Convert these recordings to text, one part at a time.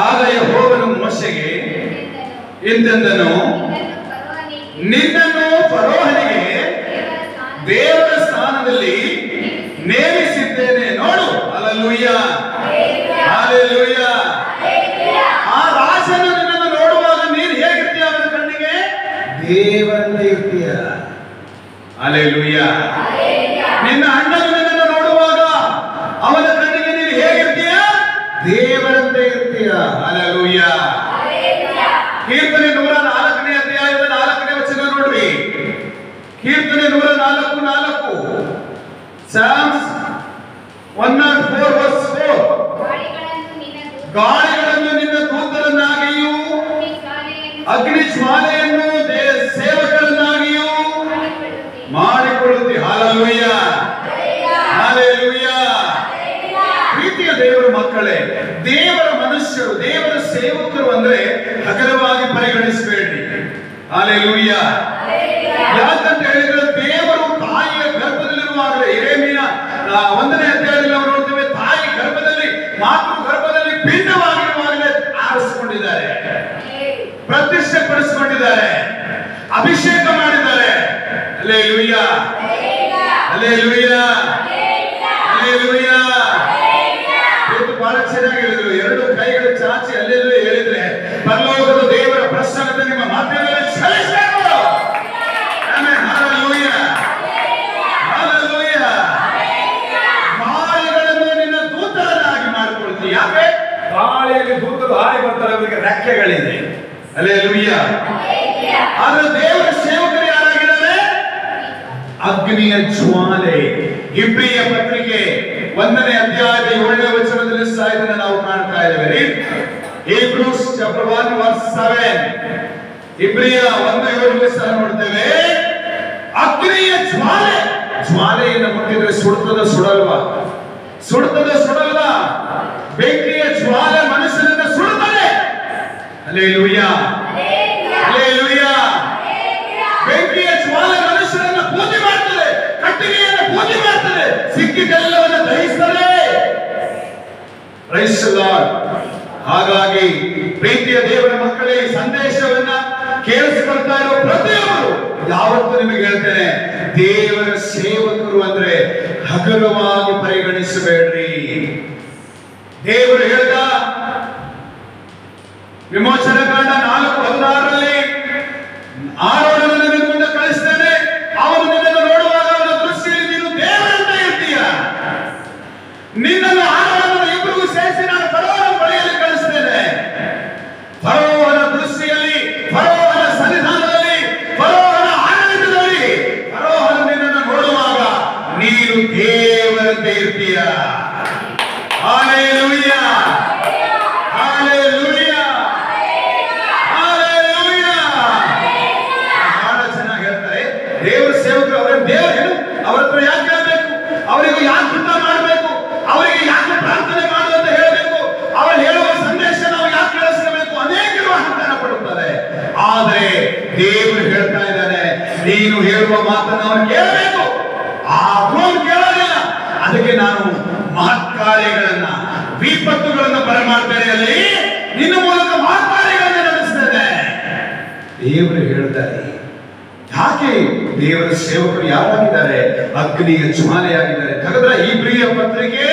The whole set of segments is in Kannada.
ಆಗ ಯೆಹೋವನು ಮೋಶೆಗೆ ಇಂತೆಂದನು, ನಿನ್ನನ್ನು ಫರೋಹನಿಗೆ ದೇವರ ಸ್ಥಾನದಲ್ಲಿ ನೇಮಿಸಿದ್ದೇನೆ ನೋಡು. Hallelujah, hallelujah. ಆ ರಾಜನು ನಿನ್ನನ್ನು ನೋಡುವಾಗ ನೀನು ಹೇಗಿರ್ತೀಯ ಅವನ ಕಣ್ಣಿಗೆ? ದೇವರಂತೆ ಇರ್ತೀಯ. ಹಲ್ಲೆಲೂಯ. ನಿನ್ನ ಅಣ್ಣನು ನಿನ್ನನ್ನು ನೋಡುವಾಗ ಅವನ ಕಣ್ಣಿಗೆ ನೀನು ಹೇಗಿರ್ತೀಯ? ದೇವರಂತೆ ಇರ್ತೀಯ. ಹಲ್ಲೆಲೂಯ. ಕೀರ್ತನೆ 104ನೇ ಅಧ್ಯಾಯದ 4ನೇ ವಚನ ನೋಡ್ರಿ. ಕೀರ್ತನೆ 104:4. Psalms 104:4. ಗಾಳಿಗಳನ್ನು ನಿನ್ನ ದೂತರನ್ನಾಗಿಯೂ ಅಗ್ನಿ ಜ್ವಾಲೆಯನ್ನು ಸೇವಕರನ್ನಾಗಿಯೂ ಮಾಡಿಕೊಳ್ಳುತ್ತಿ. Hallelujah, hallelujah. ಪ್ರೀತಿಯ ದೇವರ ಮಕ್ಕಳೇ, ದೇವರ ಮನುಷ್ಯರು, ದೇವರ ಸೇವಕರು ಅಂದ್ರೆ ಹಗರವಾಗಿ ಪರಿಗಣಿಸಬೇಡಿ. ಹಲ್ಲೆಲೂಯ. ಯಾಕಂತ ಹೇಳಿದ್ರೆ ದೇವರು ತಾಯಿಯ ಗರ್ಭದಲ್ಲಿರುವಾಗಲೇ, ಯೆರೆಮೀಯ 1ನೇ ಅಧ್ಯಾಯದಲ್ಲಿ ನಾವು ನೋಡ್ತೇವೆ, ತಾಯಿ ಗರ್ಭದಲ್ಲಿ, ಮಾತೃ ಗರ್ಭದಲ್ಲಿ ಭಿನ್ನವಾಗಿರುವಾಗಲೇ ಆರಿಸಿಕೊಂಡಿದ್ದಾರೆ, ಪ್ರತಿಷ್ಠೆ ಪಡಿಸಿಕೊಂಡಿದ್ದಾರೆ, ಅಭಿಷೇಕ ಮಾಡಿದ್ದಾರೆ. Hallelujah, hallelujah, hallelujah. ಬಹಳ ಚೆನ್ನಾಗಿ ಹೇಳಿದ್ರು. 2 ಕೈಗಳು ಚಾಚಿ ಹಲ್ಲೆಲೂಯ ಹೇಳಿದ್ರೆ ಪರಲೋಕದ ದೇವರ ಪ್ರಸನ್ನತೆ ನಿಮ್ಮ ಮಧ್ಯದಲ್ಲಿ ಚಲಿಸಬೇಕು. Amen, hallelujah, hallelujah. ಗಾಳಿಗಳನ್ನು ನಿನ್ನ ದೂತರನ್ನಾಗಿ ಮಾಡಿಕೊಳ್ತೀವಿ. ಯಾಕೆ? ಗಾಳಿಯಲ್ಲಿ ದೂತರು ಹಾರಿ ಬರ್ತಾರೆ, ಅವರಿಗೆ ರೆಕ್ಕೆಗಳಿದೆ. ಹಲ್ಲೆಲೂಯ. ಆದ್ರೆ ದೇವರ ಸೇವಕರು ಯಾರಾಗಿದ್ದಾರೆ? ಅಗ್ನಿಯ ಜ್ವಾಲೆ. ಇಬ್ರಿಯ ಪತ್ರಿಕೆ 1ನೇ ಅಧ್ಯಾಯದ 7ನೇ ವಚನದಲ್ಲಿ ಸಹ ಇದನ್ನು ನಾವು ಕಾಣ್ತಾ ಇದ್ದೇವೆ. Hebrews chapter 1:7. ಇಬ್ರಿಯ 1:7 ಸಹ ನೋಡ್ತೇವೆ. ಅಗ್ನಿಯ ಜ್ವಾಲೆ. ಜ್ವಾಲೆಯನ್ನು ಮುಟ್ಟಿದ್ರೆ ಸುಡ್ತದ ಸುಡಲ್ವಾ? ಸುಡ್ತದ ಸುಡಲ್ವಾ? ಬೆಂಕಿಯ ಜ್ವಾಲೆ ಮನುಷ್ಯನನ್ನು ಸುಡುತ್ತದೆ. Hallelujah, hallelujah. ಬೆಂಕಿಯ ಜ್ವಾಲೆ ಮನುಷ್ಯನನ್ನು ಪೂಜೆ ಮಾಡ್ತದೆ, ಕಟ್ಟಿಗೆಯನ್ನು ಪೂಜೆ ಮಾಡ್ತದೆ, ಸಿಕ್ಕಿದ್ದೆಲ್ಲವನ್ನು ದಹಿಸ್ತದೆ. Praise the lord. ಹಾಗಾಗಿ ಪ್ರೀತಿಯ ದೇವರ ಮಕ್ಕಳೇ, ಈ ಸಂದೇಶವನ್ನ ಕೇಳಿಸಿಕೊಳ್ತಾ ಇರೋ ಪ್ರತಿಯೊಬ್ಬರು ಯಾವತ್ತೂ ನಿಮಗೆ ಹೇಳ್ತೇನೆ, ದೇವರ ಸೇವಕರು ಅಂದ್ರೆ ಹಗುರವಾಗಿ ಪರಿಗಣಿಸಬೇಡ್ರಿ. ದೇವರು ಹೇಳ್ದ ವಿಮೋಚನಾ ಕಾಂಡ 4:16ರಲ್ಲಿ, ಆರೋನನ್ನು ನಿನ್ನ ಮುಂದೆ ಕಳಿಸ್ತೇನೆ, ಅವನು ನಿನ್ನನ್ನು ನೋಡುವಾಗ ಅವನ ದೃಷ್ಟಿಯಲ್ಲಿ ನೀನು ದೇವರಂತೆ ಇರ್ತೀಯ. ನಿನ್ನನ್ನು ಆರೋನನ್ನು ಇಬ್ಬರಿಗೂ ಸೇರಿಸಿ ನಾನು ಫರೋಹನ ಬಳಿಯಲ್ಲಿ ಕಳಿಸ್ತೇನೆ. ಫರೋಹನ ದೃಷ್ಟಿಯಲ್ಲಿ, ಫರೋಹನ ಸನ್ನಿಧಾನದಲ್ಲಿ, ಫರೋಹನ ಆಡಳಿತದಲ್ಲಿ ಫರೋಹನ ನಿನ್ನನ್ನು ನೋಡುವಾಗ ನೀನು ದೇವರಂತೆ ಇರ್ತೀಯ. Hallelujah, hallelujah, hallelujah. ಬಹಳ ಚೆನ್ನಾಗಿ ಹೇಳ್ತಾರೆ ದೇವರ ಸೇವಕರು. ಅವರ ದೇವರು ಅವರ ಹತ್ರ ಯಾಕೆ ಹೇಳಬೇಕು? ಅವರಿಗೆ ಯಾಕೆ ಯುದ್ಧ ಮಾಡಬೇಕು? ಅವರಿಗೆ ಯಾಕೆ ಪ್ರಾರ್ಥನೆ ಮಾಡು ಅಂತ ಹೇಳಬೇಕು? ಅವರು ಹೇಳುವ ಸಂದೇಶ ನಾವು ಯಾಕೆ ಕೇಳಿಸಬೇಕು? ಅನೇಕರು ಅಹಂಕಾರ ಪಡುತ್ತಾರೆ. ಆದರೆ ದೇವರು ಹೇಳ್ತಾ ಇದ್ದಾನೆ, ನೀನು ಹೇಳುವ ಮಾತನ್ನು ಅವನು ಕೇಳಬೇಕು. ಆದ್ರೂ ಕೇಳೋದಿಲ್ಲ. ಅದಕ್ಕೆ ನಾನು ಮಹತ್ಕಾರ್ಯಗಳನ್ನ, ವಿಪತ್ತುಗಳನ್ನ ಬರಮಾಡ್ತೇನೆ, ಅಲ್ಲಿ ನಿನ್ನ ಮೂಲಕ ಮಹತ್ಕಾರ್ಯಗಳನ್ನ ನಡೆಸ್ತೇನೆ. ದೇವರು ಹೇಳ್ತಾರೆ. ಯಾಕೆ ದೇವರ ಸೇವಕರು ಯಾರಾಗಿದ್ದಾರೆ? ಅಗ್ನಿಯ ಜ್ವಾಲೆಯಾಗಿದ್ದಾರೆ. ಹಾಗಾದ್ರೆ ಇಬ್ರಿಯ ಪತ್ರಿಕೆ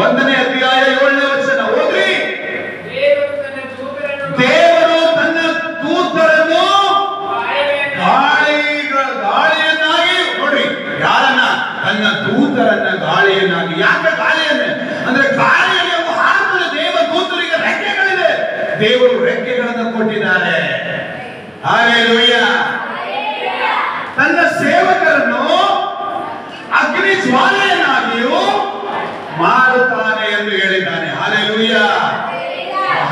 1ನೇ ಅಧ್ಯಾಯ 7ನೇ ವಚನ ಓದ್ರಿ. ದೇವರು ತನ್ನ ದೂತರನ್ನು ಗಾಳಿಯನ್ನಾಗಿ, ನೋಡ್ರಿ, ಯಾರನ್ನ? ತನ್ನ ದೂತರನ್ನ ಗಾಳಿಯನ್ನಾಗಿ. ಯಾಕೆ ಗಾಳಿಯನ್ನ? ಅಂದ್ರೆ ಗಾಳಿಯಲ್ಲಿ ಅವು ಹಾರುತ್ತದೆ. ದೇವ ದೂತರಿಗೆ ರೆಕ್ಕೆಗಳಿದೆ. ದೇವರು ರೆಕ್ಕೆಗಳನ್ನು ಕೊಟ್ಟಿದ್ದಾರೆ. ಹಲ್ಲೆಲೂಯ. ತನ್ನ ಸೇವಕರನ್ನು ಅಗ್ನಿ ಜ್ವಾಲೆಯನ್ನಾಗಿಯೂ ಮಾಡುತ್ತಾನೆ ಎಂದು ಹೇಳಿದ್ದಾನೆ. ಹಲ್ಲೆಲೂಯ.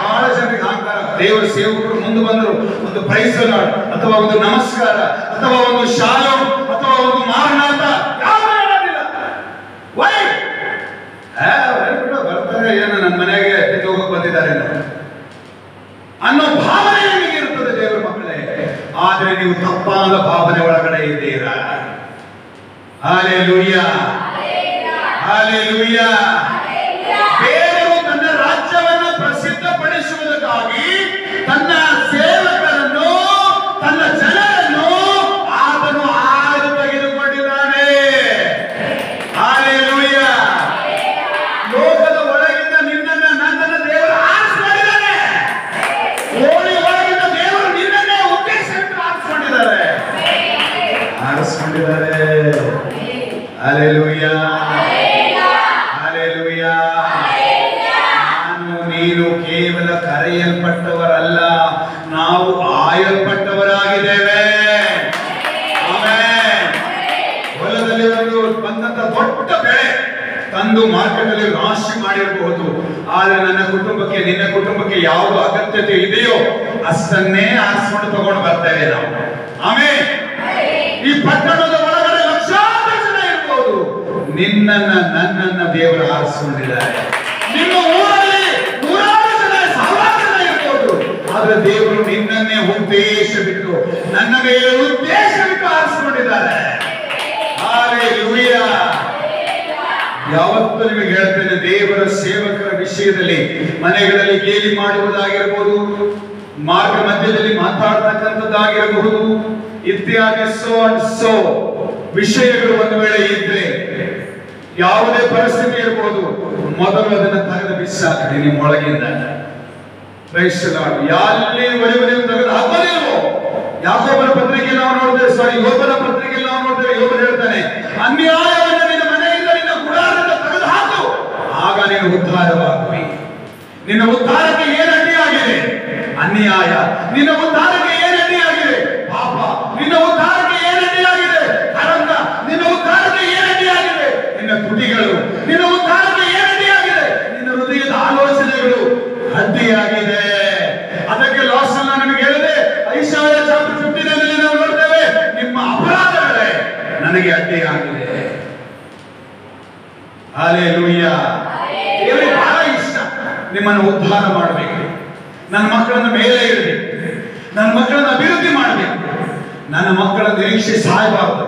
ಬಹಳ ಜನರಿಗೆ ಹಾಕ್ತಾರ. ದೇವರ ಸೇವಕರು ಮುಂದೆ ಬಂದರು, ಒಂದು ಪ್ರೈಸ್ ಲಾರ್ಡ್ ಅಥವಾ ಒಂದು ನಮಸ್ಕಾರ ಅಥವಾ ಒಂದು ಶಾಲೋಮ್ ಅಥವಾ ಒಂದು ಮಾರನಾಥ ಯಾವ ಹೇಳೋದಿಲ್ಲ. ವೈ ಬರ್ತಾರೆ, ಏನು ನನ್ನ ಮನೆಗೆ ಹೋಗಕ್ಕೆ ಬಂದಿದ್ದಾರೆ ಅನ್ನೋ ಭಾವನೆ ನಿಮಗೆ ಇರುತ್ತದೆ ದೇವರ ಮಕ್ಕಳೇ. ಆದರೆ ನೀವು ತಪ್ಪಾದ ಭಾವನೆ ಒಳಗಡೆ ಇದ್ದೀರಾ. Hallelujah, hallelujah. ದೇವರು ತನ್ನ ರಾಜ್ಯವನ್ನು ಪ್ರಸಿದ್ಧಪಡಿಸಿದ ನೀನು ಕೇವಲ ಕರೆಯಲ್ಪಟ್ಟವರಲ್ಲ, ನಾವು ಆಯಲ್ಪಟ್ಟವರಾಗಿದ್ದೇವೆ. ಆಮೆನ್. ಹೊಲದಲ್ಲಿ ಬಂದಂತ ದೊಡ್ಡ ಬೆಳೆ ತಂದು ಮಾರ್ಕೆಟ್ ಅಲ್ಲಿ ರಾಶಿ ಮಾಡಿರಬಹುದು, ಆದ್ರೆ ನನ್ನ ಕುಟುಂಬಕ್ಕೆ ನಿನ್ನ ಕುಟುಂಬಕ್ಕೆ ಯಾವುದು ಅಗತ್ಯತೆ ಇದೆಯೋ ಅಷ್ಟನ್ನೇ ಆರಿಸ್ಕೊಂಡು ತಗೊಂಡು ಬರ್ತೇವೆ ನಾವು. ಆಮೇಲೆ ಈ ಪಟ್ಟಣದ ಒಳಗಡೆ ಲಕ್ಷಾಂತರ ಜನ ಇರಬಹುದು, ನಿನ್ನನ್ನ ನನ್ನನ್ನ ದೇವರು ಆರಿಸಿಕೊಂಡಿದ್ದಾರೆ. ನಿಮ್ಮ ಊರಲ್ಲಿ ನೂರಾರು ಜನ ಸಾವಿರಾರು ಜನ ಇರಬಹುದು, ಆದ್ರೆ ದೇವರು ನಿನ್ನನ್ನೇ ಉದ್ದೇಶ ಬಿಟ್ಟು ನನ್ನ ಮೇಲೆ ಉದ್ದೇಶ ಬಿಟ್ಟು ಆರಿಸಿಕೊಂಡಿದ್ದಾರೆ. ಹಲ್ಲೆಲೂಯಾ. ಯಾವತ್ತೂ ನಿಮಗೆ ಹೇಳ್ತೇನೆ, ದೇವರ ಸೇವಕರ ವಿಷಯದಲ್ಲಿ ಮನೆಗಳಲ್ಲಿ ಗೇಲಿ ಮಾಡುವುದಾಗಿರಬಹುದು, ಮಾರ್ಗ ಮಧ್ಯದಲ್ಲಿ ಮಾತಾಡ್ತಕ್ಕಂಥದ್ದಾಗಿರಬಹುದು, ಇತ್ಯಾದಿ ಸೋ ಅಂಡ್ ಸೋ ವಿಷಯಗಳು ಒಂದು ವೇಳೆ ಇದ್ರೆ, ಯಾವುದೇ ಪರಿಸ್ಥಿತಿ ಇರಬಹುದು, ಮೊದಲು ಅದನ್ನು ತೆಗೆದು ಬಿಸಾಕಿ ನಿಮ್ಮ ಒಳಗಿಂದ. ಎಲ್ಲಿ ಒಳಗೆ ತೆಗೆದು ಹಾಕೋದೇವೋ. ಯಾಕೋಬನ ಪತ್ರಿಕೆ ನಾವು ನೋಡ್ತೇವೆ, ಯೋಬನ ಪತ್ರಿಕೆ ನಾವು ನೋಡ್ತೇವೆ. ಯೋಬನು ಹೇಳ್ತಾನೆ, ಅನ್ಯಾಯವನ್ನು ನಿನ್ನ ಮನೆಯಿಂದ ನಿನ್ನ ಗುಡಾರದಿಂದ ತೆಗೆದು ಹಾಕು, ಆಗ ನೀನು ಉದ್ಧಾರವಾಗುವಿ. ನಿನ್ನ ಉದ್ಧಾರಕ್ಕೆ ಏನು ಅಡ್ಡಿಯಾಗಿದೆ? ಅನ್ಯಾಯ. ನಿನ್ನ ಉದ್ಧಾರಕ್ಕೆ ಏನು ಅಡ್ಡಿಯಾಗಿದೆ? ಪಾಪ. ನಿನ್ನ ಉದ್ಧಾರಕ್ಕೆ ಏನು ಅಡ್ಡಿಯಾಗಿದೆ? ಕಳಂಕ. ನಿನ್ನ ಉದ್ಧಾರಕ್ಕೆ ಏನು ಅಡ್ಡಿಯಾಗಿದೆ? ನಿನ್ನ ತುಟಿಗಳು. ನಿನ್ನ ಉದ್ಧಾರಕ್ಕೆ ಏನು ಅಡ್ಡಿಯಾಗಿದೆ? ನಿನ್ನ ಹೃದಯದ ಆಲೋಚನೆಗಳು ಅಡ್ಡಿಯಾಗಿದೆ. ಅದಕ್ಕೆ ಲಾಸ್ಟ್ ನಾನು ನಿಮಗೆ ಹೇಳಿದೆ, ಐಶಾಯ ಚಾಪ್ಟರ್ 59 ನಾವು ನೋಡ್ತೇವೆ, ನಿಮ್ಮ ಅಪರಾಧಗಳೇ ನನಗೆ ಅಡ್ಡಿಯಾಗಿದೆ. ಹಲ್ಲೆಲೂಯಾ. ದೇವರಿಗೆ ಬಹಳ ಇಷ್ಟ ನಿಮ್ಮನ್ನು ಉದ್ಧಾರ ಮಾಡಬೇಕು, ನನ್ನ ಮಕ್ಕಳನ್ನ ಮೇಲೆ ಇರಬೇಕು, ನನ್ನ ಮಕ್ಕಳನ್ನ ಅಭಿವೃದ್ಧಿ ಮಾಡಬೇಕು, ನನ್ನ ಮಕ್ಕಳ ನಿರೀಕ್ಷೆ ಸಾಯಬಾರದು,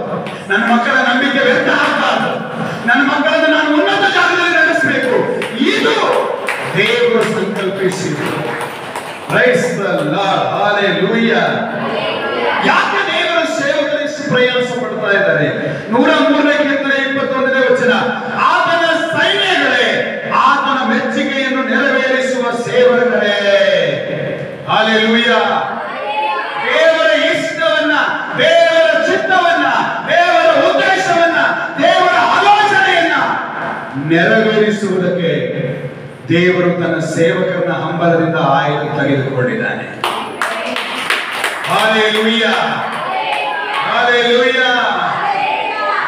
ನನ್ನ ಮಕ್ಕಳ ನಂಬಿಕೆ ವ್ಯರ್ಥ ಆಗಬಾರದು, ನನ್ನ ಮಕ್ಕಳನ್ನು ನಾನು ಉನ್ನತ ಜಾಗದಲ್ಲಿ ನಡೆಸಬೇಕು. ಇದು ದೇವರು ಸಂಕಲ್ಪಿಸಿದ್ದು. Praise the lord. ಹಲ್ಲೆಲೂಯಾ. ಯಾಕೆ ದೇವರ ಸೇವಕರು ಇಷ್ಟು ಪ್ರಯಾಸ ಪಡ್ತಾ ಇದ್ದಾರೆ? 103ನೇ ಕೀರ್ತನೆ 21ನೇ ವಚನ, ಆತನ ಸೈನ್ಯಗಳೇ, ಆತನ ಮೆಚ್ಚುಗೆಯನ್ನು ನೆರವೇರಿಸುವ ಸೇವಕರೇ. ಹಲ್ಲೆಲೂಯಾ. ದೇವರ ಇಷ್ಟವನ್ನ, ದೇವರ ಚಿತ್ತವನ್ನ, ದೇವರ ಉದ್ದೇಶವನ್ನ, ದೇವರ ಆಲೋಚನೆಯನ್ನ ನೆರವೇರಿಸುವುದಕ್ಕೆ ದೇವರು ತನ್ನ ಸೇವಕರನ್ನ ಹಂಬಲದಿಂದ ಆಯ್ಕೆ ತೆಗೆದುಕೊಂಡಿದ್ದಾನೆ. ಹಲ್ಲೆಲೂಯಾ. ಹಲ್ಲೆಲೂಯಾ.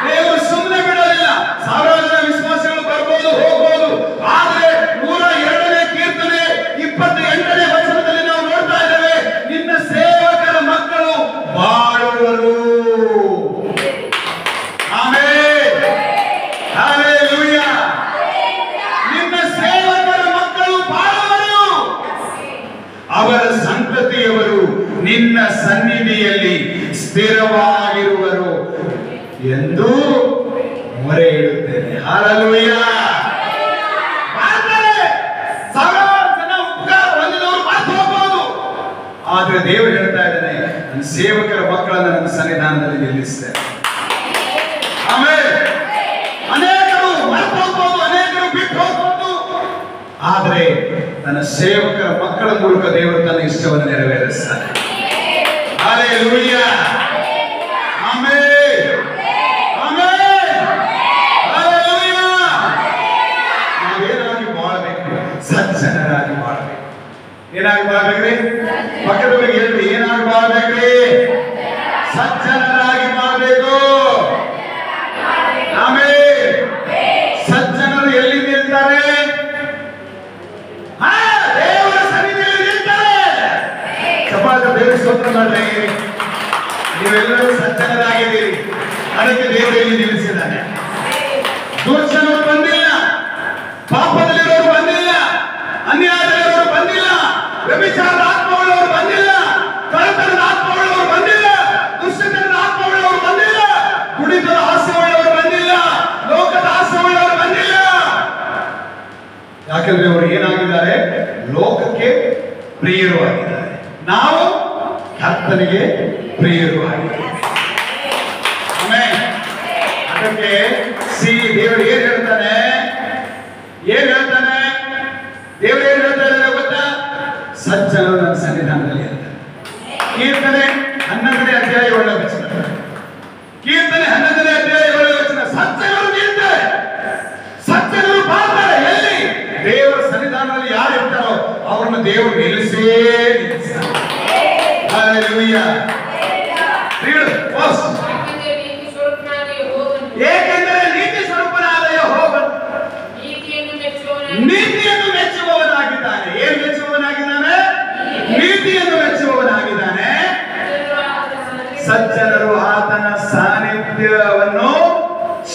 ದೇವರು ಸುಮ್ಮನೆ ಬಿಡೋದಿಲ್ಲ. ಸಾವಿರಾರು ಜನ ವಿಶ್ವಾಸಿಗಳು ಬರ್ಬೋದು, ಹೋಗ್ಬೋದು, ಆದ್ರೆ 102ನೇ ಕೀರ್ತನೆ 28ನೇ ವಚನದಲ್ಲಿ ನಾವು ನೋಡ್ತಾ ಇದ್ದೇವೆ, ನಿನ್ನ ಸೇವಕರ ಮಕ್ಕಳು ಬಾಳುವರು. ಆಮೆನ್. ಹಲ್ಲೆಲೂಯಾ. ನಿನ್ನ ಸೇವಕರ ಮಕ್ಕಳು ಬಾಳುವರು, ಅವರ ಸಂತತಿಯವರು ನಿನ್ನ ಸನ್ನಿಧಿಯಲ್ಲಿ ಸ್ಥಿರವಾಗಿರುವರು ಎಂದು ಮೊರೆ ಇಡುತ್ತೇನೆ. ಹಲ್ಲೆಲೂಯಾ. ಸಾವಿರಾರು ಜನ ಉಪಕಾರ ಹೊಂದಿದವರು ಮಾತ್ರ ಹೋಗಬಹುದು, ಆದ್ರೆ ದೇವರು ಹೇಳ್ತಾ ಇದ್ದಾನೆ, ನನ್ನ ಸೇವಕರ ಮಕ್ಕಳನ್ನು ನನ್ನ ಸನ್ನಿಧಾನದಲ್ಲಿ ನಿಲ್ಲಿಸ್ತೇನೆ. ಆಮೇಲೆ ಅನೇಕರು ಮರೆತು ಹೋಗ್ಬೋದು, ಅನೇಕರು ಬಿಟ್ಟು ಹೋಗ್ಬೋದು, ಆದ್ರೆ ತನ್ನ ಸೇವಕರ ಮಕ್ಕಳ ಮೂಲಕ ದೇವರು ತನ್ನ ಇಷ್ಟವನ್ನು ನೆರವೇರಿಸ್ತಾನೆ. ಹಲ್ಲೆಲೂಯಾ. ಆಮೆನ್. ಆಮೆನ್. ಹಲ್ಲೆಲೂಯಾ. ನಾವೇನಾಗಿ ಬಾಳಬೇಕು? ಸಜ್ಜನರಾಗಿ ಬಾಳಬೇಕು. ಏನಾಗಿ ಬಾಳ್ಬೇಕ್ರಿ? ಪಕ್ಕದವರಿಗೆ ಹೇಳ್ರಿ, ಏನಾಗಿ ಬಾಳ್ಬೇಕ್ರಿ? ಸಜ್ಜನರಾಗಿ ಬಾಳ್ಬೇಕು. ಆಮೆನ್. ಸಜ್ಜನರು ಎಲ್ಲಿ ನಿಲ್ತಾರೆ? ದೇವರ ಸನ್ನಿಧಿಯಲ್ಲಿ ನಿಲ್ತಾರೆ. ಸಮಾಜ ದೇವರ ಸ್ತೋತ್ರ ಮಾಡ್ರಿ. ನೀವೆಲ್ಲರೂ ಸಜ್ಜನರಾಗಿದ್ದೀರಿ, ಅದಕ್ಕೆ ದೇವರು ಇಲ್ಲಿ ನಿಲ್ಲಿಸಿದ್ದಾನೆ. ದುರ್ಜನರು ಬಂದಿಲ್ಲ, ಪಾಪದಲ್ಲಿರೋರು ಬಂದಿಲ್ಲ, ಅನ್ಯಾಯದಲ್ಲಿರೋರು ಬಂದಿಲ್ಲ, ವ್ಯಭಿಚಾರದ ಆತ್ಮವುಳ್ಳವರು ಬಂದಿಲ್ಲ, ಕಳ್ಳತನದ ಆತ್ಮವುಳ್ಳವರು ಬಂದಿಲ್ಲ, ದುಷ್ಟತನದ ಆತ್ಮವುಳ್ಳವರು ಬಂದಿಲ್ಲ, ಕುಡಿತದ ಆಸೆಯುಳ್ಳವರು ಬಂದಿಲ್ಲ, ಲೋಕದ ಆಸೆಯುಳ್ಳವರು ಬಂದಿಲ್ಲ. ಯಾಕಂದ್ರೆ ಅವರು ಏನಾಗಿದ್ದಾರೆ? ಲೋಕಕ್ಕೆ ಪ್ರಿಯರು ಆಗಿದ್ದಾರೆ. ನಾವು ಕರ್ತನಿಗೆ ಪ್ರಿಯರು ಆಗಿದ್ದಾರೆ. ಆಮೆನ್. ಅದಕ್ಕೆ ದೇವರು ಏನ್ ಹೇಳ್ತಾನೆ? ಏನ್ ಹೇಳ್ತಾನೆ? ದೇವರು ಏನ್ ಹೇಳ್ತಾರೆ ಗೊತ್ತಾ? ಸಜ್ಜನರು ನನ್ನ ಸನ್ನಿಧಾನದಲ್ಲಿ ಇರ್ತಾರೆ. ಕೀರ್ತನೆ 11ನೇ ಅಧ್ಯಾಯ 1ನೇ ವಚನ. ಕೀರ್ತನೆ 11ನೇ ಅಧ್ಯಾಯ 1ನೇ ವಚನ. ಸಜ್ಜನರು ನಿಲ್ತಾರೆ, ಸಜ್ಜನರು ಬಾಳ್ತಾರೆ. ಎಲ್ಲಿ? ದೇವರ ಸನ್ನಿಧಾನದಲ್ಲಿ ಯಾರು ಇರ್ತಾರೋ ಅವರನ್ನು ದೇವರು ನಿಲ್ಲಿಸೇ ನಿಲ್ಲಿಸ್ತಾನೆ. Hallelujah. Read first. ಏಕೆಂದರೆ ನೀತಿ ಸ್ವರೂಪನಾದ ಯೆಹೋವನು ನೀತಿಯನ್ನು ಮೆಚ್ಚುವವನಾಗಿದ್ದಾನೆ. ಏನು ಮೆಚ್ಚುವವನಾಗಿದ್ದಾನೆ? ನೀತಿಯನ್ನು ಮೆಚ್ಚುವವನಾಗಿದ್ದಾನೆ. ಸಜ್ಜನರು ಆತನ ಸಾನ್ನಿಧ್ಯವನ್ನು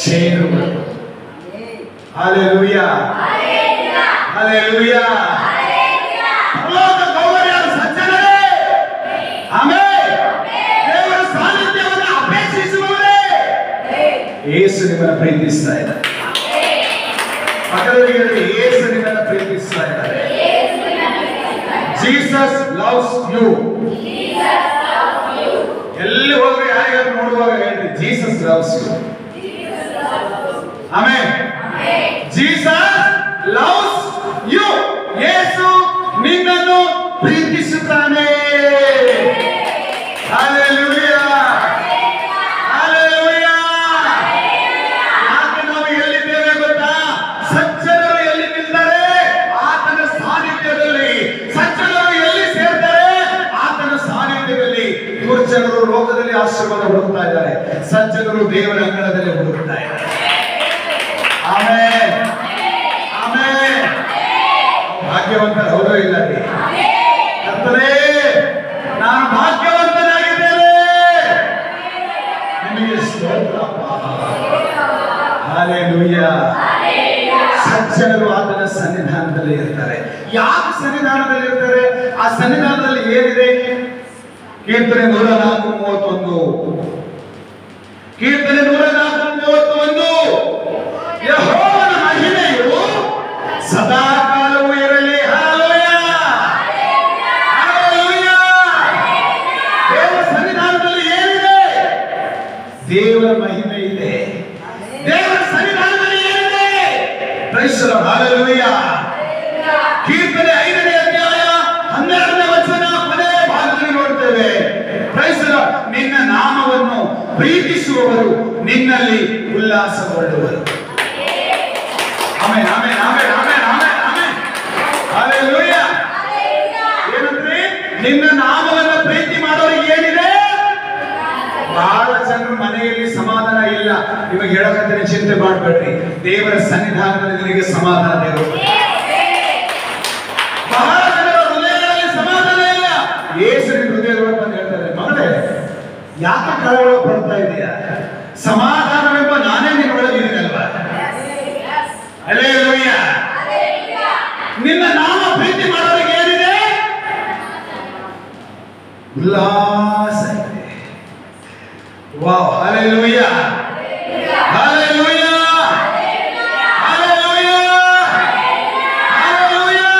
ಸೇರುವರು. Hallelujah. Hallelujah. ಪರಲೋಕ ಗೌರವದ ಸಜ್ಜನರೇ, ಆಮೆನ್. ದೇವರ ಸಾನ್ನಿಧ್ಯವನ್ನು ಅಪೇಕ್ಷಿಸುವವರೇ, ಯೇಸು ನಿಮ್ಮನ್ನು ಪ್ರೀತಿಸ್ತಾ ಇದ್ದಾರೆ. ಪಕ್ಕದವರಿಗೆ ಯೇಸು ನಿಮ್ಮನ್ನು ಪ್ರೀತಿಸ್ತಾ ಇದ್ದಾರೆ. Jesus loves you. ಎಲ್ಲಿ ಹೋದ್ರೆ ಯಾರಿಗಾದ್ರೂ ನೋಡುವಾಗ ಹೇಳ್ರಿ, Jesus loves you. Amen. Jesus loves you. ಯೇಸು ನಿನ್ನನ್ನು ಪ್ರೀತಿಸುತ್ತಾನೆ. Hallelujah. Hallelujah. ಯಾಕೆ ನಾವು ಎಲ್ಲಿದ್ದೇವೆ ಗೊತ್ತಾ? ಸಜ್ಜನರು ಎಲ್ಲಿ ನಿಲ್ತಾರೆ? ಆತನ ಸಾನ್ನಿಧ್ಯದಲ್ಲಿ. ಸಜ್ಜನರು ಎಲ್ಲಿ ಸೇರ್ತಾರೆ? ಆತನ ಸಾನ್ನಿಧ್ಯದಲ್ಲಿ. ದುರ್ಜನರು ಲೋಕದಲ್ಲಿ ಆಶೀರ್ವಾದ ಹುಡುಕ್ತಾ ಇದ್ದಾರೆ, ಸಜ್ಜನರು ದೇವರ ಅಂಗಳದಲ್ಲಿ ಹುಡುಕ್ತಾ ಇದ್ದಾರೆ. ಆಮೆನ್. ಆಮೆನ್. ಭಾಗ್ಯವಂತರ ಹೌದೋ ಇಲ್ಲ ರೀ? ಕರ್ತನೇ, ನಾನು ಭಾಗ್ಯವಂತನಾಗಿದ್ದೇನೆ. ನಿಮಗೆ ಸ್ತೋತ್ರಪ್ಪ. ಹಲ್ಲೆಲೂಯಾ. ಸಜ್ಜನರು ಆತನ ಸನ್ನಿಧಾನದಲ್ಲಿ ಇರ್ತಾರೆ. ಯಾಕೆ ಸನ್ನಿಧಾನದಲ್ಲಿ ಇರ್ತಾರೆ? ಆ ಸನ್ನಿಧಾನದಲ್ಲಿ ಏನಿದೆ? ಕೀರ್ತನೆ 104:31. ಕೀರ್ತನೆ 104:31. ಯೆಹೋವನ ಮಹಿಮೆಯು ಸದಾ ಕಾಲವೂ ಇರಲಿ. ಹಲ್ಲೆಲೂಯಾ. ಹಲ್ಲೆಲೂಯಾ. ದೇವರ ಸನ್ನಿಧಾನದಲ್ಲಿ ಏನಿದೆ? ದೇವರ ಮಹಿಮೆ ಇದೆ. ದೇವರ ಸನ್ನಿಧಾನದಲ್ಲಿ ಏನಿದೆ? Praise the Lord. ಹಲ್ಲೆಲೂಯಾ. ಕೀರ್ತನೆ 5ನೇ ಅಧ್ಯಾಯ 12ನೇ ವಚನ ಕೊನೆಯ ಭಾಗದಲ್ಲಿ ನೋಡ್ತೇವೆ. Praise the Lord. ನಿನ್ನ ನಾಮವನ್ನು ಪ್ರೀತಿಸುವವರು ನಿನ್ನಲ್ಲಿ ಉಲ್ಲಾಸಗೊಳ್ಳುವರು. Amen. Amen. Amen. Amen. Amen. Amen. Hallelujah. ಏನಂದ್ರೆ ನಿನ್ನ ನಾಮವನ್ನು ಪ್ರೀತಿ ಮಾಡೋರಿಗೆ ಏನಿದೆ? ಬಹಳ ಜನರ ಮನೆಯಲ್ಲಿ ಸಮಾಧಾನ ಇಲ್ಲ. ಇವಾಗ ಹೇಳಕಂತ ಚಿಂತೆ ಮಾಡಬೇಡ್ರಿ. ದೇವರ ಸನ್ನಿಧಾನದಲ್ಲಿ ನಿನಗೆ ಸಮಾಧಾನ ದೇವರು. ಬಹಳ ಜನರ ಹೃದಯಗಳಲ್ಲಿ ಸಮಾಧಾನ ಇಲ್ಲ. ಯೇಸುವಿನ ಹೃದಯದೊಳಗೆ ಬಂದು ಹೇಳ್ತಾರೆ, ಮಗಳೇ ಯಾಕೆ ಕಳವಳ ಪಡ್ತಾ ಇದೆಯಾ? ಸಮಾಧಾನವೆಂಬ ನಾನೇ ನಿನ್ನೊಳಗಿದ್ದೀನಲ್ವಾ? ಹಲ್ಲೆಲೂಯಾ. ನಿನ್ನ ನಾಮ ಪ್ರೀತಿ ಮಾಡೋರಿಗೆ ಏನಿದೆ? ಉಲ್ಲಾಸ ಇದೆ. Wow. Hallelujah. Hallelujah. Hallelujah. Hallelujah.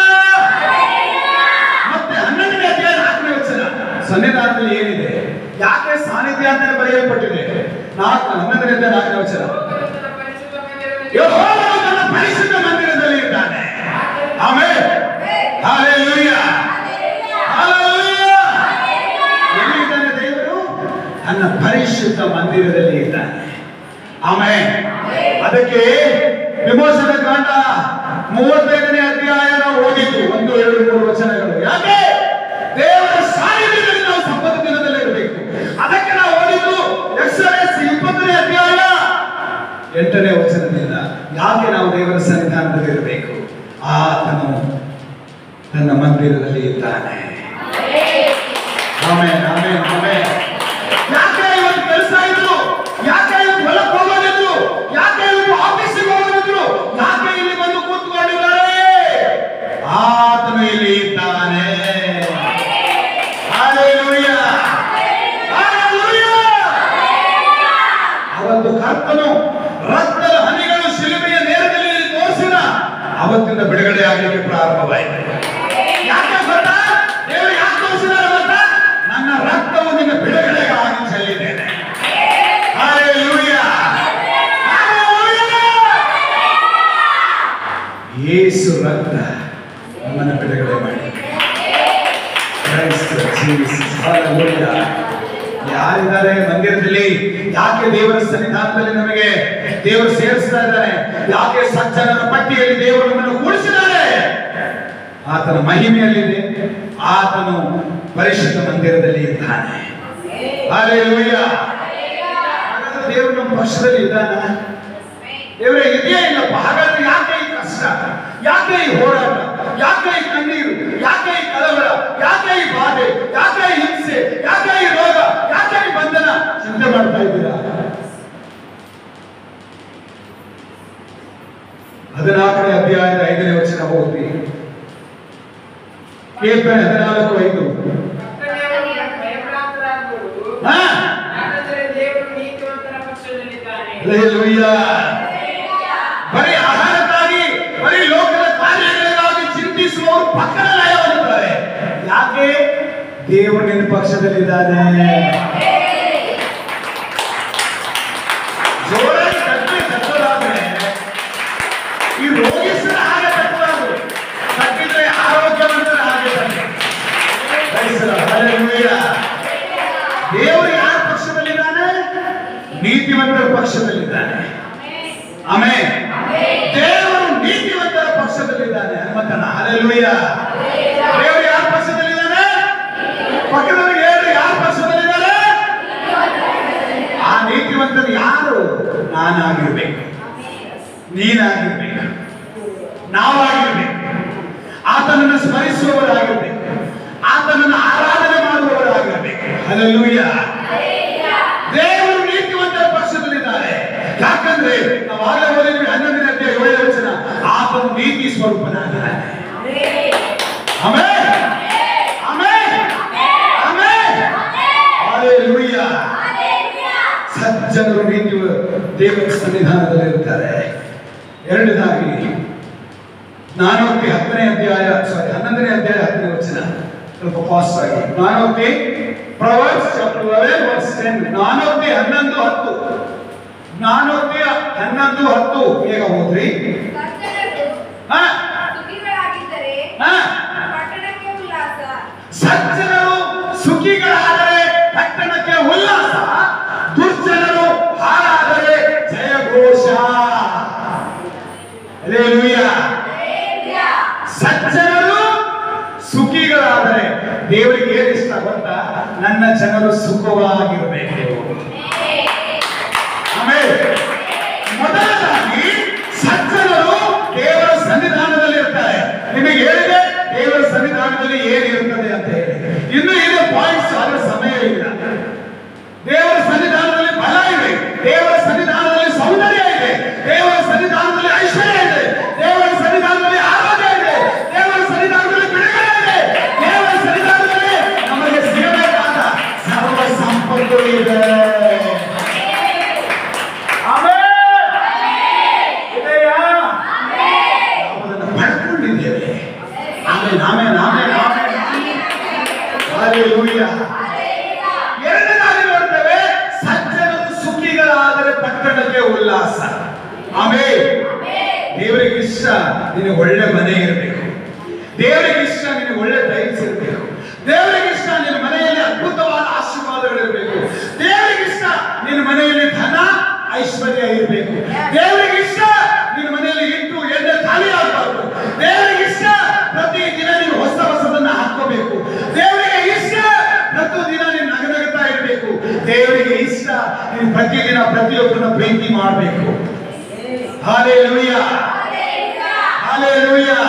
ಮತ್ತೆ 11ನೇ ಅಧ್ಯಾಯ 4ನೇ ವಚನ. ಸನ್ನಿಧಾನದಲ್ಲಿ ಏನಿದೆ? ಯಾಕೆ ಸಾನ್ನಿಧ್ಯ ಅಂತ ಬರೆಯಲ್ಪಟ್ಟಿದೆ? 11ನೇ ಅಧ್ಯಾಯ 4ನೇ ವಚನ. ಯೆಹೋವನು ತನ್ನ ಪರಿಶುದ್ಧ ಮಂದಿರದಲ್ಲಿ ಇದ್ದಾನೆ. ಆಮೆನ್. ಹಲ್ಲೆಲೂಯಾ. ಹಲ್ಲೆಲೂಯಾ. ಎಲ್ಲಿದ್ದಾನೆ ದೇವರು? ತನ್ನ ಪರಿಶುದ್ಧ ಮಂದಿರದಲ್ಲಿ ಇದ್ದಾನೆ. ಆಮೆನ್. ಅದಕ್ಕೆ ವಿಮೋಚನ ಕಾಂಡ 35ನೇ ಅಧ್ಯಾಯ ನಾವು ಓದಿದ್ದು 1, 2, 3 ವಚನಗಳು. ಯಾಕೆ? ದೇವರ ಸಾನ್ನಿಧ್ಯದಲ್ಲಿ ನಾವು ಸಂಪತ್ತು ದಿನದಲ್ಲಿ ಇರಬೇಕು. ಅದಕ್ಕೆ ನಾವು ಓದಿದ್ದು ಎಕ್ಸೋಡಸ್ 20ನೇ ಅಧ್ಯಾಯ 8ನೇ ವಚನದಿಂದ. ಯಾಕೆ ನಾವು ದೇವರ ಸನ್ನಿಧಾನದಲ್ಲಿ ಇರಬೇಕು? ಆತನು ತನ್ನ ಮಂದಿರದಲ್ಲಿ ಇದ್ದಾನೆ. ಆಮೆನ್. ಆಮೆನ್. ಆಮೆನ್. ಯಾಕೆ ಇವತ್ತು ಕೆಲಸ ಇದ್ರು? ಯಾಕೆ ಇವತ್ತು ಹೊಲಕ್ಕೆ ಹೋಗೋದಿದ್ರು? ಯಾಕೆ ಇವತ್ತು ಆಫೀಸಿಗೆ ಹೋಗೋದಿದ್ರು? ಯಾಕೆ ಇಲ್ಲಿ ಬಂದು ಕೂತ್ಕೊಂಡಿದ್ದಾರೆ? ಆತನು ಇಲ್ಲಿ ಇದ್ದಾನೆ. ಹಲ್ಲೆಲೂಯಾ. ಹಲ್ಲೆಲೂಯಾ. ಅವತ್ತು ಕರ್ತನು ರಕ್ತದ ಹನಿಗಳು ಶಿಲುಬೆಯ ನೇರದಲ್ಲಿ ತೋರಿಸಿದ ಅವತ್ತಿಂದ ಬಿಡುಗಡೆ ಆಗಲಿಕ್ಕೆ ಪ್ರಾರಂಭವಾಯಿತು. ಯಾಕೆ ಗೊತ್ತಾ? ದೇವರು ಯಾಕೆ ತೋರಿಸಿದಾರೆ ಗೊತ್ತಾ? ನನ್ನ ರಕ್ತವು ನಿನ್ನ ಬಿಡುಗಡೆಗಾಗಿ ಚೆಲ್ಲಿದ್ದೇನೆ. ಹಲ್ಲೆಲೂಯಾ. ಹಲ್ಲೆಲೂಯಾ. ಯೇಸು ರಕ್ತ ನಮ್ಮನ್ನು ಬಿಡುಗಡೆ ಮಾಡಿ. ಹಲ್ಲೆಲೂಯಾ. ಯಾರಿದ್ದಾರೆ ಮಂದಿರದಲ್ಲಿ? ಯಾಕೆ ದೇವರ ಸನ್ನಿಧಾನದಲ್ಲಿ ನಮಗೆ ದೇವರು ಸೇರಿಸ್ತಾ ಇದ್ದಾರೆ? ಯಾಕೆ ಸಜ್ಜನರ ಪಟ್ಟಿಯಲ್ಲಿ ದೇವರು ನಮ್ಮನ್ನು ಕೂಡಿಸಿದ್ದಾರೆ? ಆತನ ಮಹಿಮೆಯಲ್ಲಿದೆ, ಆತನು ಪರಿಶುದ್ಧ ಮಂದಿರದಲ್ಲಿ ಇದ್ದಾನೆ. ಹಲ್ಲೆಲೂಯಾ. ದೇವರು ನಮ್ಮ ಪಕ್ಷದಲ್ಲಿ ಇದ್ದಾನ. ದೇವರೇ ಇದೆಯೇ ಇಲ್ಲಪ್ಪ, ಹಾಗಾದ್ರೆ ಯಾಕೆ ಈ ಕಷ್ಟ, ಯಾಕೆ ಈ ಹೋರಾಟ, ಯಾಕೆ ಈ ಕಣ್ಣೀರು, ಯಾಕೆ ಈ ಕಳವಳ, ಯಾಕೆ ಈ ಬಾಧೆ, ಯಾಕೆ ಈ ಹಿಂಸೆ, ಯಾಕೆ ಈ ರೋಗ, ಯಾಕೆ ಈ ಬಂಧನ ಚಿಂತೆ ಮಾಡ್ತಾ ಇದ್ದೀರಾ? 14ನೇ ಅಧ್ಯಾಯದ 5ನೇ ವಚನ ಓದಿ. ಕೀರ್ತನೆ 14:5. ಹಲ್ಲೆಲೂಯಾ. ಬರೀ ಆಹಾರಕ್ಕಾಗಿ, ಬರೀ ಲೋಕದ ಕಾರ್ಯಗಳಿಗಾಗಿ ಚಿಂತಿಸುವವರು ಪಕ್ಕದ ಲಯವಾಗಿದ್ದಾರೆ. ಯಾಕೆ? ದೇವರು ನಿನ್ನ ಪಕ್ಷದಲ್ಲಿದ್ದಾನೆ. ಜೋರಾಗಿ ಕಟ್ಟಲಾದ್ರೆ ಈ ರೋಗಿಸರ ಹಾಗೆ ಕಟ್ಟಲಾದ್ರು, ಕಟ್ಟಿದ್ರೆ ಆರೋಗ್ಯವಂತರ ಹಾಗೆ ಕಟ್ಟೆ. ದೇವರು ಯಾರ ಪಕ್ಷದಲ್ಲಿದ್ದಾನೆ? ನೀತಿವಂತರ ಪಕ್ಷದಲ್ಲಿದ್ದಾನೆ. ಆಮೆನ್. ದೇವರು ನೀತಿವಂತರ ಪಕ್ಷದಲ್ಲಿದ್ದಾನೆ. ಹನುಮಂತನ ಹಲ್ಲೆಲೂಯಾ. ದೇವರು ಯಾರ ಪಕ್ಷದಲ್ಲಿದ್ದಾನೆ? ಪಕ್ಕದವರಿಗೆ ಹೇಳ್ರಿ, ಯಾರ ಪಕ್ಷದಲ್ಲಿದ್ದಾನೆ? ಆ ನೀತಿವಂತರು ಯಾರು? ನಾನಾಗಿರ್ಬೇಕು, ನೀನಾಗಿರ್ಬೇಕು, ನಾವಾಗಿರ್ಬೇಕು. ಆತನನ್ನು ಸ್ಮರಿಸುವವರಾಗಿರ್ಬೇಕು, ಆತನನ್ನು ಆರಾಧನೆ ಮಾಡುವವರಾಗಿರ್ಬೇಕು. ಹಲ್ಲೆಲೂಯಾ. ದೇವರು ನೀತಿವಂತರ ಪಕ್ಷದಲ್ಲಿದ್ದಾರೆ. ಯಾಕಂದ್ರೆ ನಾವು ಆಗಲೇ ಓದಿದ್ವಿ 11ನೇ ಅಧ್ಯಾಯ 7ನೇ ವಚನ, ಆತನು ನೀತಿ ಸ್ವರೂಪನಾಗಿದ್ದಾನೆ. Amen, amen, amen. ಹಲ್ಲೆಲೂಯಾ. ಸಜ್ಜನರು ನೀತಿ ದೇವರ ಸನ್ನಿಧಾನದಲ್ಲಿ ಇರ್ತಾರೆ. ಎರಡನೇದಾಗಿ 11ನೇ ಅಧ್ಯಾಯ 10ನೇ ವಚನ, ಸ್ವಲ್ಪ ಫಾಸ್ಟ್ ಆಗಿ. 4ನೇ Proverbs chapter 11 verse 10. 4:11-10. 4:11-10 ಬೇಗ ಓದ್ರಿ. ಸಜ್ಜನರು ಸುಖಿಗಳಾದರೆ ಪಟ್ಟಣಕ್ಕೆ ಉಲ್ಲಾಸ, ದುರ್ಜನರು ಹಾಳಾದರೆ ಜಯಘೋಷ. ಹಲ್ಲೆಲೂಯಾ. ಸಜ್ಜನರು ಸುಖಿಗಳಾದರೆ, ದೇವರಿಗೆ ಏನು ಇಷ್ಟ ಗೊತ್ತಾ? ನನ್ನ ಜನರು ಸುಖವಾಗಿರಬೇಕು. ಆಮೇಲೆ ಮೊದಲದಾಗಿ ಸಜ್ಜನರು ದೇವರ ಸನ್ನಿಧಾನದಲ್ಲಿ ಇರ್ತಾರೆ. ನಿಮಗೆ ಹೇಳಿದೆ ದೇವರ ಸನ್ನಿಧಾನದಲ್ಲಿ ಏನಿರುತ್ತದೆ ಅಂತ ಹೇಳಿ. ಇನ್ನು ಇದೆ ಪಾಯಿಂಟ್ಸ್, ಅದರ ಸಮಯ ಇಲ್ಲ. ದೇವರ ಸನ್ನಿಧಾನದಲ್ಲಿ ಬಲ ಇದೆ, ದೇವರ ಸನ್ನಿಧಾನದಲ್ಲಿ ಸೌಂದರ್ಯ ಇದೆ, ದೇವರ ಸನ್ನಿಧಾನದಲ್ಲಿ ಐಶ್ವರ್ಯ ಇದೆ, ದೇವರ ಸನ್ನಿಧಾನದಲ್ಲಿ ಆರೋಗ್ಯ ಇದೆ, ದೇವರ ಸನ್ನಿಧಾನದಲ್ಲಿ ಬಿಡುಗಡೆ ಇದೆ, ದೇವರ ಸನ್ನಿಧಾನದಲ್ಲಿ ನಮಗೆ ಸಿಗಬೇಕಾದ ಸರ್ವ ಸಂಪತ್ತು ಇದೆ. ಪಡ್ಕೊಂಡಿದ್ದೇವೆ. ಎರಡನೇದಾಗಿ ನೋಡ್ತೇವೆ, ಸಜ್ಜನರು ಸುಖಿಗಳಾದರೆ ಪಟ್ಟಣಕ್ಕೆ ಉಲ್ಲಾಸ. ಆಮೇಲೆ ದೇವರಿಗೆ ಇಷ್ಟ ನಿನಗೆ ಒಳ್ಳೆ ಮನೆ ಇರಬೇಕು, ದೇವರಿಗೆ ಇಷ್ಟ ನಿನಗೆ ಒಳ್ಳೆ ಟೈಲ್ಸ್ ಇರಬೇಕು, ದೇವರಿಗೆ ಇಷ್ಟ ನಿನ್ನ ಮನೆಯಲ್ಲಿ ಅದ್ಭುತವಾದ ಆಶೀರ್ವಾದಗಳಿರಬೇಕು, ದೇವರಿಗೆ ಇಷ್ಟ ನಿನ್ನ ಮನೆಯಲ್ಲಿ ಧನ ಐಶ್ವರ್ಯ ಇರಬೇಕು, ದೇವರಿಗೆ ಇಷ್ಟ ನಿನ್ನ ಮನೆಯಲ್ಲಿ ಇಟ್ಟು ಎಣ್ಣೆ ಖಾಲಿ ಆಗಬಾರ್ದು, ದೇವರಿಗೆ ಇಷ್ಟ ಪ್ರತಿದಿನ ನೀನು ಹೊಸದನ್ನ ಹಾಕೋಬೇಕು, ದೇವರಿಗೆ ಇಷ್ಟ ಪ್ರತಿದಿನ ನೀನು ನಗನಗುತ್ತಾ ಇರಬೇಕು, ದೇವರಿಗೆ ಇಷ್ಟ ನೀನು ಪ್ರತಿದಿನ ಪ್ರತಿಯೊಬ್ಬರನ್ನ ಪ್ರೀತಿ ಮಾಡಬೇಕು. Hallelujah, hallelujah.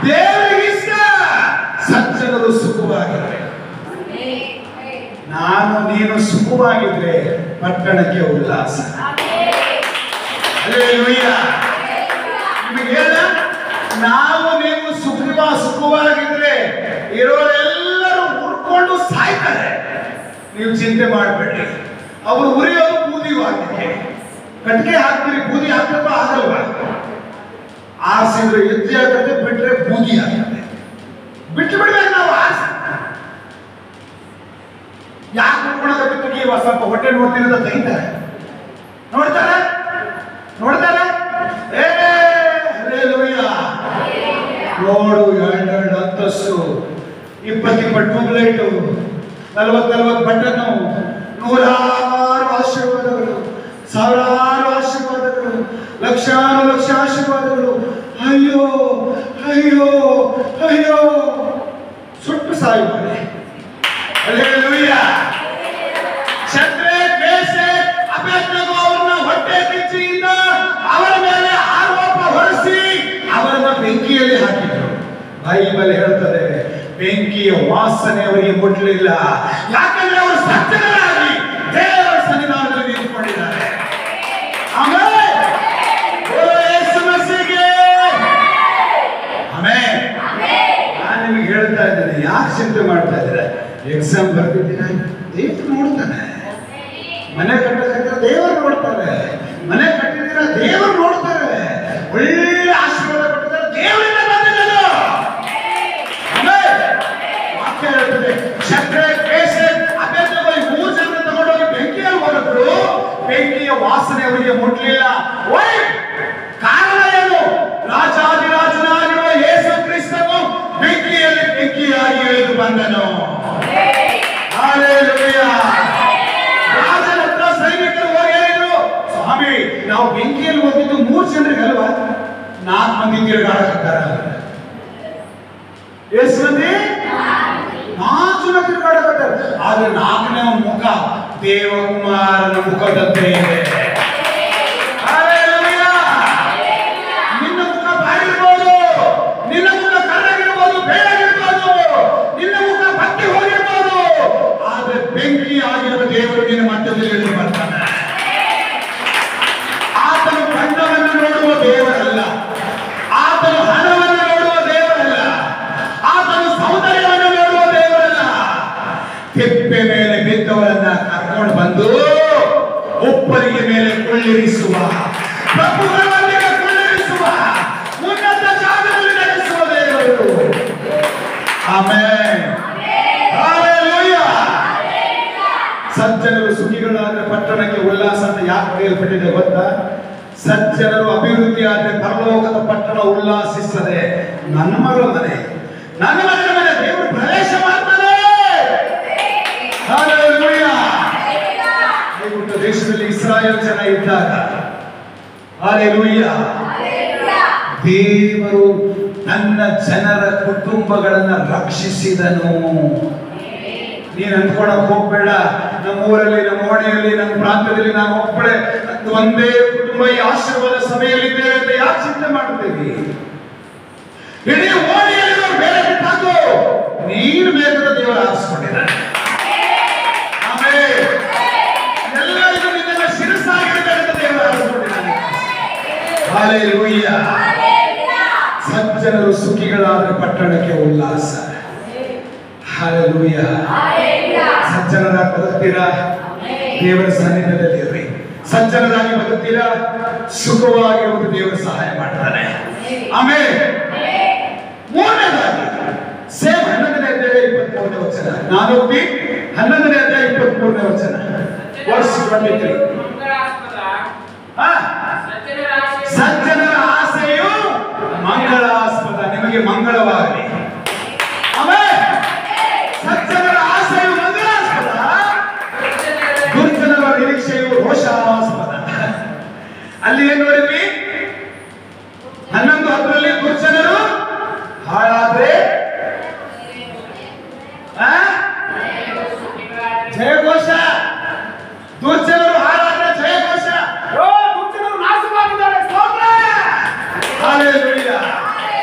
ದೇವರಿಗೆ ಇಷ್ಟ ಸಜ್ಜನರು ಸುಖವಾಗಿರಬೇಕು. ನಾನು ನೀನು ಸುಖವಾಗಿದ್ರೆ ಪಟ್ಟಣಕ್ಕೆ ಉಲ್ಲಾಸ. ಹಲ್ಲೆಲೂಯಾ. ನಿಮಗೆ ಹೇಳ, ನಾವು ನೀವು ಸುಖವಾಗಿದ್ರೆ ಇರೋರೆಲ್ಲರೂ ಹುಡ್ಕೊಂಡು ಸಾಯ್ತಾರೆ. ನೀವು ಚಿಂತೆ ಮಾಡಬೇಡಿ. ಅವರು ಉರಿಯೋದು ಬೂದಿ ಹಾಕಕ್ಕೆ, ಕಟ್ಟಿಗೆ ಹಾಕ್ತೀರಿ, ಬೂದಿ ಹಾಕಕ್ಕೂ ಆಗಲ್ವಾ? ಆರಿಸಿದ್ರೆ ಎತ್ತಿ ಹಾಕತ್ತೆ, ಬಿಟ್ರೆ ಬೂದಿ ಹಾಕತ್ತೆ. ಬಿಟ್ಟು ಬಿಡ್ಬೇಕು ನಾವು ಆರಿಸಿ. ಯಾಕೆ ಹುಡ್ಕೊಳಕತ್ತೀವಿ? ಸ್ವಲ್ಪ ಹೊಟ್ಟೆ ನೋಡ್ತೀನಿ ಅಂತ ತೆಗಿತಾರೆ. ನೋಡ್ತಾರೆ ನೋಡ್ತಾರೆ. ನೋಡು, 2 ಅಂತಸ್ತು, 20 ಟ್ಯೂಬ್ಲೈಟು, 40 ಬಟನ್ನು, 100 ಆಶೀರ್ವಾದಗಳು, ಸಾವಿರಾರು ಆಶೀರ್ವಾದಗಳು, ಲಕ್ಷಾನು ಲಕ್ಷ ಆಶೀರ್ವಾದಗಳು. ಅಯ್ಯೋ ಅಯ್ಯೋ ಬೈಬಲ್ ಹೇಳ್ತದೆ ಬೆಂಕಿಯ ವಾಸನೆ ಅವರಿಗೆ ಮುಟ್ಟಲಿಲ್ಲ. ಯಾಕಂದ್ರೆ ಅವರು ಸಜ್ಜನರಾಗಿ ದೇವರ ಸನ್ನಿಧಾನದಲ್ಲಿ ನಿಂತುಕೊಂಡಿದ್ದಾರೆ. ಆಮೇಲೆ ಯೇಸು ಮಸೀಗೆ ಆಮೇಲೆ ನಾನು ನಿಮಗೆ ಹೇಳ್ತಾ ಇದ್ದೇನೆ, ಯಾಕೆ ಚಿಂತೆ ಮಾಡ್ತಾ ಇದ್ದೀರಾ? ಎಕ್ಸಾಮ್ ಬರ್ತಿದ್ದೀರಾ, ದೇವರು ನೋಡ್ತಾನೆ. ಮನೆ ಕಟ್ಟಕ್ಕಿದ್ರೆ ದೇವರು ನೋಡ್ತಾರೆ. ಮನೆ ಕಟ್ಟಿದ್ದೀರಾ, ದೇವರು ನೋಡ್ತಾರೆ. ಒಳ್ಳೆ ಆಶೀರ್ವಾದ ಕೊಟ್ಟಿದ್ದಾರೆ, ದೇವರಿಂದ ಬಂದಿದ್ದದು. ವಾಕ್ಯ ಹೇಳ್ತದೆ, ಚಕ್ರೆ ಕೇಸೆ ಅಭ್ಯರ್ಥಿಗಳು 3 ಜನ ತಗೊಂಡೋಗಿ ಬೆಂಕಿಯಲ್ಲಿ ಹೊರಟರು. ಬೆಂಕಿಯ ವಾಸನೆ ಅವರಿಗೆ ಮುಟ್ಲಿಲ್ಲ. ಕಾರಣ ಏನು? ರಾಜಾದಿರಾಜನಾಗಿರುವ ಯೇಸು ಕ್ರಿಸ್ತನು ಬೆಂಕಿಯಲ್ಲಿ ಬೆಂಕಿಯಾಗಿ ಇಳಿದು ಬಂದನು. ಹಲ್ಲೆಲೂಯಾ. ರಾಜನ ಹತ್ರ ಸೈನಿಕರು ಹೋಗಿ ಹೇಳಿದ್ರು, ಸ್ವಾಮಿ ನಾವು ಬೆಂಕಿಯಲ್ಲಿ ಹೋಗಿದ್ದು 3 ಜನರಿಗೆ ಅಲ್ವಾ, 4 ಮಂದಿ ತಿರುಗಾಡಕತ್ತಾರ. ಎಷ್ಟು ಮಂದಿ? 4 ಜನ ತಿರುಗಾಡಕತ್ತಾರ. ಆದ್ರೆ 4ನೇ ಮುಖ ದೇವಕುಮಾರನ ಮುಖದಂತೆ ಇದೆ. ನಿನ್ನ ಮುಖ ಬಾಗಿರ್ಬೋದು, ನಿನ್ನ ಮುಖ ಕರ್ರಾಗಿರ್ಬೋದು, ಬೇಡಾಗಿರ್ಬೋದು, ನಿನ್ನ ಮುಖ ಬತ್ತಿ ಹೋಗಿರ್ಬೋದು, ಆದ್ರೆ ಬೆಂಕಿ ಆಗಿರುವ ದೇವರು ನಿನ್ನ ಮಧ್ಯದಲ್ಲಿ ಬರ್ತಾನೆ. ಆತನು ಬಣ್ಣವನ್ನು ನೋಡುವ ದೇವರಲ್ಲ, ಆತನು ಹಣವನ್ನು ನೋಡುವ ದೇವರಲ್ಲ, ಆತನು ಸೌಂದರ್ಯವನ್ನು ನೋಡುವ ದೇವರಲ್ಲ. ತೆಪ್ಪೆ ಮೇಲೆ ಬಿದ್ದವರನ್ನ ಕರ್ಕೊಂಡು ಬಂದು ಒಬ್ಬರಿಗೆ ಮೇಲೆ ಕೊಳ್ಳಿರಿಸುವ, ಪ್ರಭುಗಳೊಂದಿಗೆ ಕೊಳ್ಳಿರಿಸುವ, ಉನ್ನತ ಜಾಗದಲ್ಲಿ ನಡೆಸುವ ದೇವರು. ಆಮೆನ್. ಹಲ್ಲೆಲೂಯಾ. ಸಜ್ಜನರು ಸುಖಿಗಳಾದ ಪಟ್ಟಣಕ್ಕೆ ಉಲ್ಲಾಸ ಅಂತ ಯಾಕೆ ಬರೆಯಲ್ಪಟ್ಟಿದೆ ಗೊತ್ತಾ? ಸಜ್ಜನರು ಅಭಿವೃದ್ಧಿ ಆದ್ರೆ ಪರಲೋಕದ ಪಟ್ಟಣ ಉಲ್ಲಾಸಿಸ್ತದೆ. ನನ್ನ ಮಗಳ ಮನೆ, ನನ್ನ ಮಗಳ ಮನೆ ದೇವರು ಪ್ರವೇಶ ಮಾಡ್ತಾನೆ. ಹಲ್ಲೆಲೂಯಾ. ಐಗುಪ್ತ ದೇಶದಲ್ಲಿ ಇಸ್ರಾಯೇಲ್ ಜನ ಇದ್ದಾಗ, ಹಲ್ಲೆಲೂಯಾ, ದೇವರು ತನ್ನ ಜನರ ಕುಟುಂಬಗಳನ್ನು ರಕ್ಷಿಸಿದನು. ನೀನು ಅಂದ್ಕೊಳಕ್ ಹೋಗ್ಬೇಡ, ನಮ್ಮ ಊರಲ್ಲಿ, ನಮ್ಮ ಓಣೆಯಲ್ಲಿ, ನಮ್ಮ ಪ್ರಾಂತ್ಯದಲ್ಲಿ ನಾನು ಒಬ್ಬಳೆ ಒಂದೇ ಕುಟುಂಬ ಈ ಆಶೀರ್ವಾದ ಸಭೆಯಲ್ಲಿದ್ದೇವೆ ಅಂತ ಯಾಕೆ ಚಿಂತೆ ಮಾಡ್ತೀವಿ? ಇಡೀ ಓಣೆಯಲ್ಲಿ ಬೇರೆ ಬಿಟ್ಟಾಕು, ನೀನು ಬೇಕಾದ ದೇವರು ಆರಿಸ್ಕೊಂಡಿದ್ದಾನೆ. ಆಮೇಲೆ ಎಲ್ಲರಿಗೂ ನಿನ್ನ ಶಿರಸಾಗಿರಬೇಕು ಅಂತ ದೇವರು ಆರಿಸ್ಕೊಂಡಿದ್ದಾನೆ. ಹಲ್ಲೆಲೂಯಾ. ಸಜ್ಜನರು ಸುಖಿಗಳಾದ ಪಟ್ಟಣಕ್ಕೆ ಉಲ್ಲಾಸ. ಹಲ್ಲೆಲೂಯಾ. ಸಜ್ಜನರ ಬದುಕ್ತೀರಾ, ದೇವರ ಸನ್ನಿಧಾನದಲ್ಲಿ ಇರ್ರಿ. ಸಜ್ಜನರಾಗಿ ಬದುಕ್ತೀರಾ, ಸುಖವಾಗಿರುವುದು ದೇವರು ಸಹಾಯ ಮಾಡ್ತಾನೆ. ಆಮೇಲೆ 3ನೇದಾಗಿ ಸೇಮ್ 11ನೇ ಅಧ್ಯಾಯ 23ನೇ ವಚನ. ನಾನು ಓದಿ 11ನೇ ಅಧ್ಯಾಯ 23ನೇ ವಚನ. ವರ್ಸ್ 23. ಸಜ್ಜನರ ಆಸೆಯು ಮಂಗಳಾಸ್ಪದ, ನಿಮಗೆ ಮಂಗಳವಾಗಲಿ. ಆಮೇಲೆ ಸಜ್ಜನರ ಆಸೆಯು ಮಂಗಳಾಸ್ಪದ, ದುರ್ಜನರ ನಿರೀಕ್ಷೆಯು ರೋಷಾಸ್ಪದ. ಅಲ್ಲಿ ಏನ್ ನೋಡಿದ್ವಿ? 11:10 ದುರ್ಜನರು ಹಾಳಾದ್ರೆ ಜಯಘೋಷ, ದುರ್ಜನರು ಹಾಳಾದ್ರೆ ಜಯಘೋಷ. ದುರ್ಜನರು ನಾಶವಾಗಿದ್ದಾರೆ, ಸ್ತೋತ್ರ. ಹಲ್ಲೆಲೂಯಾ.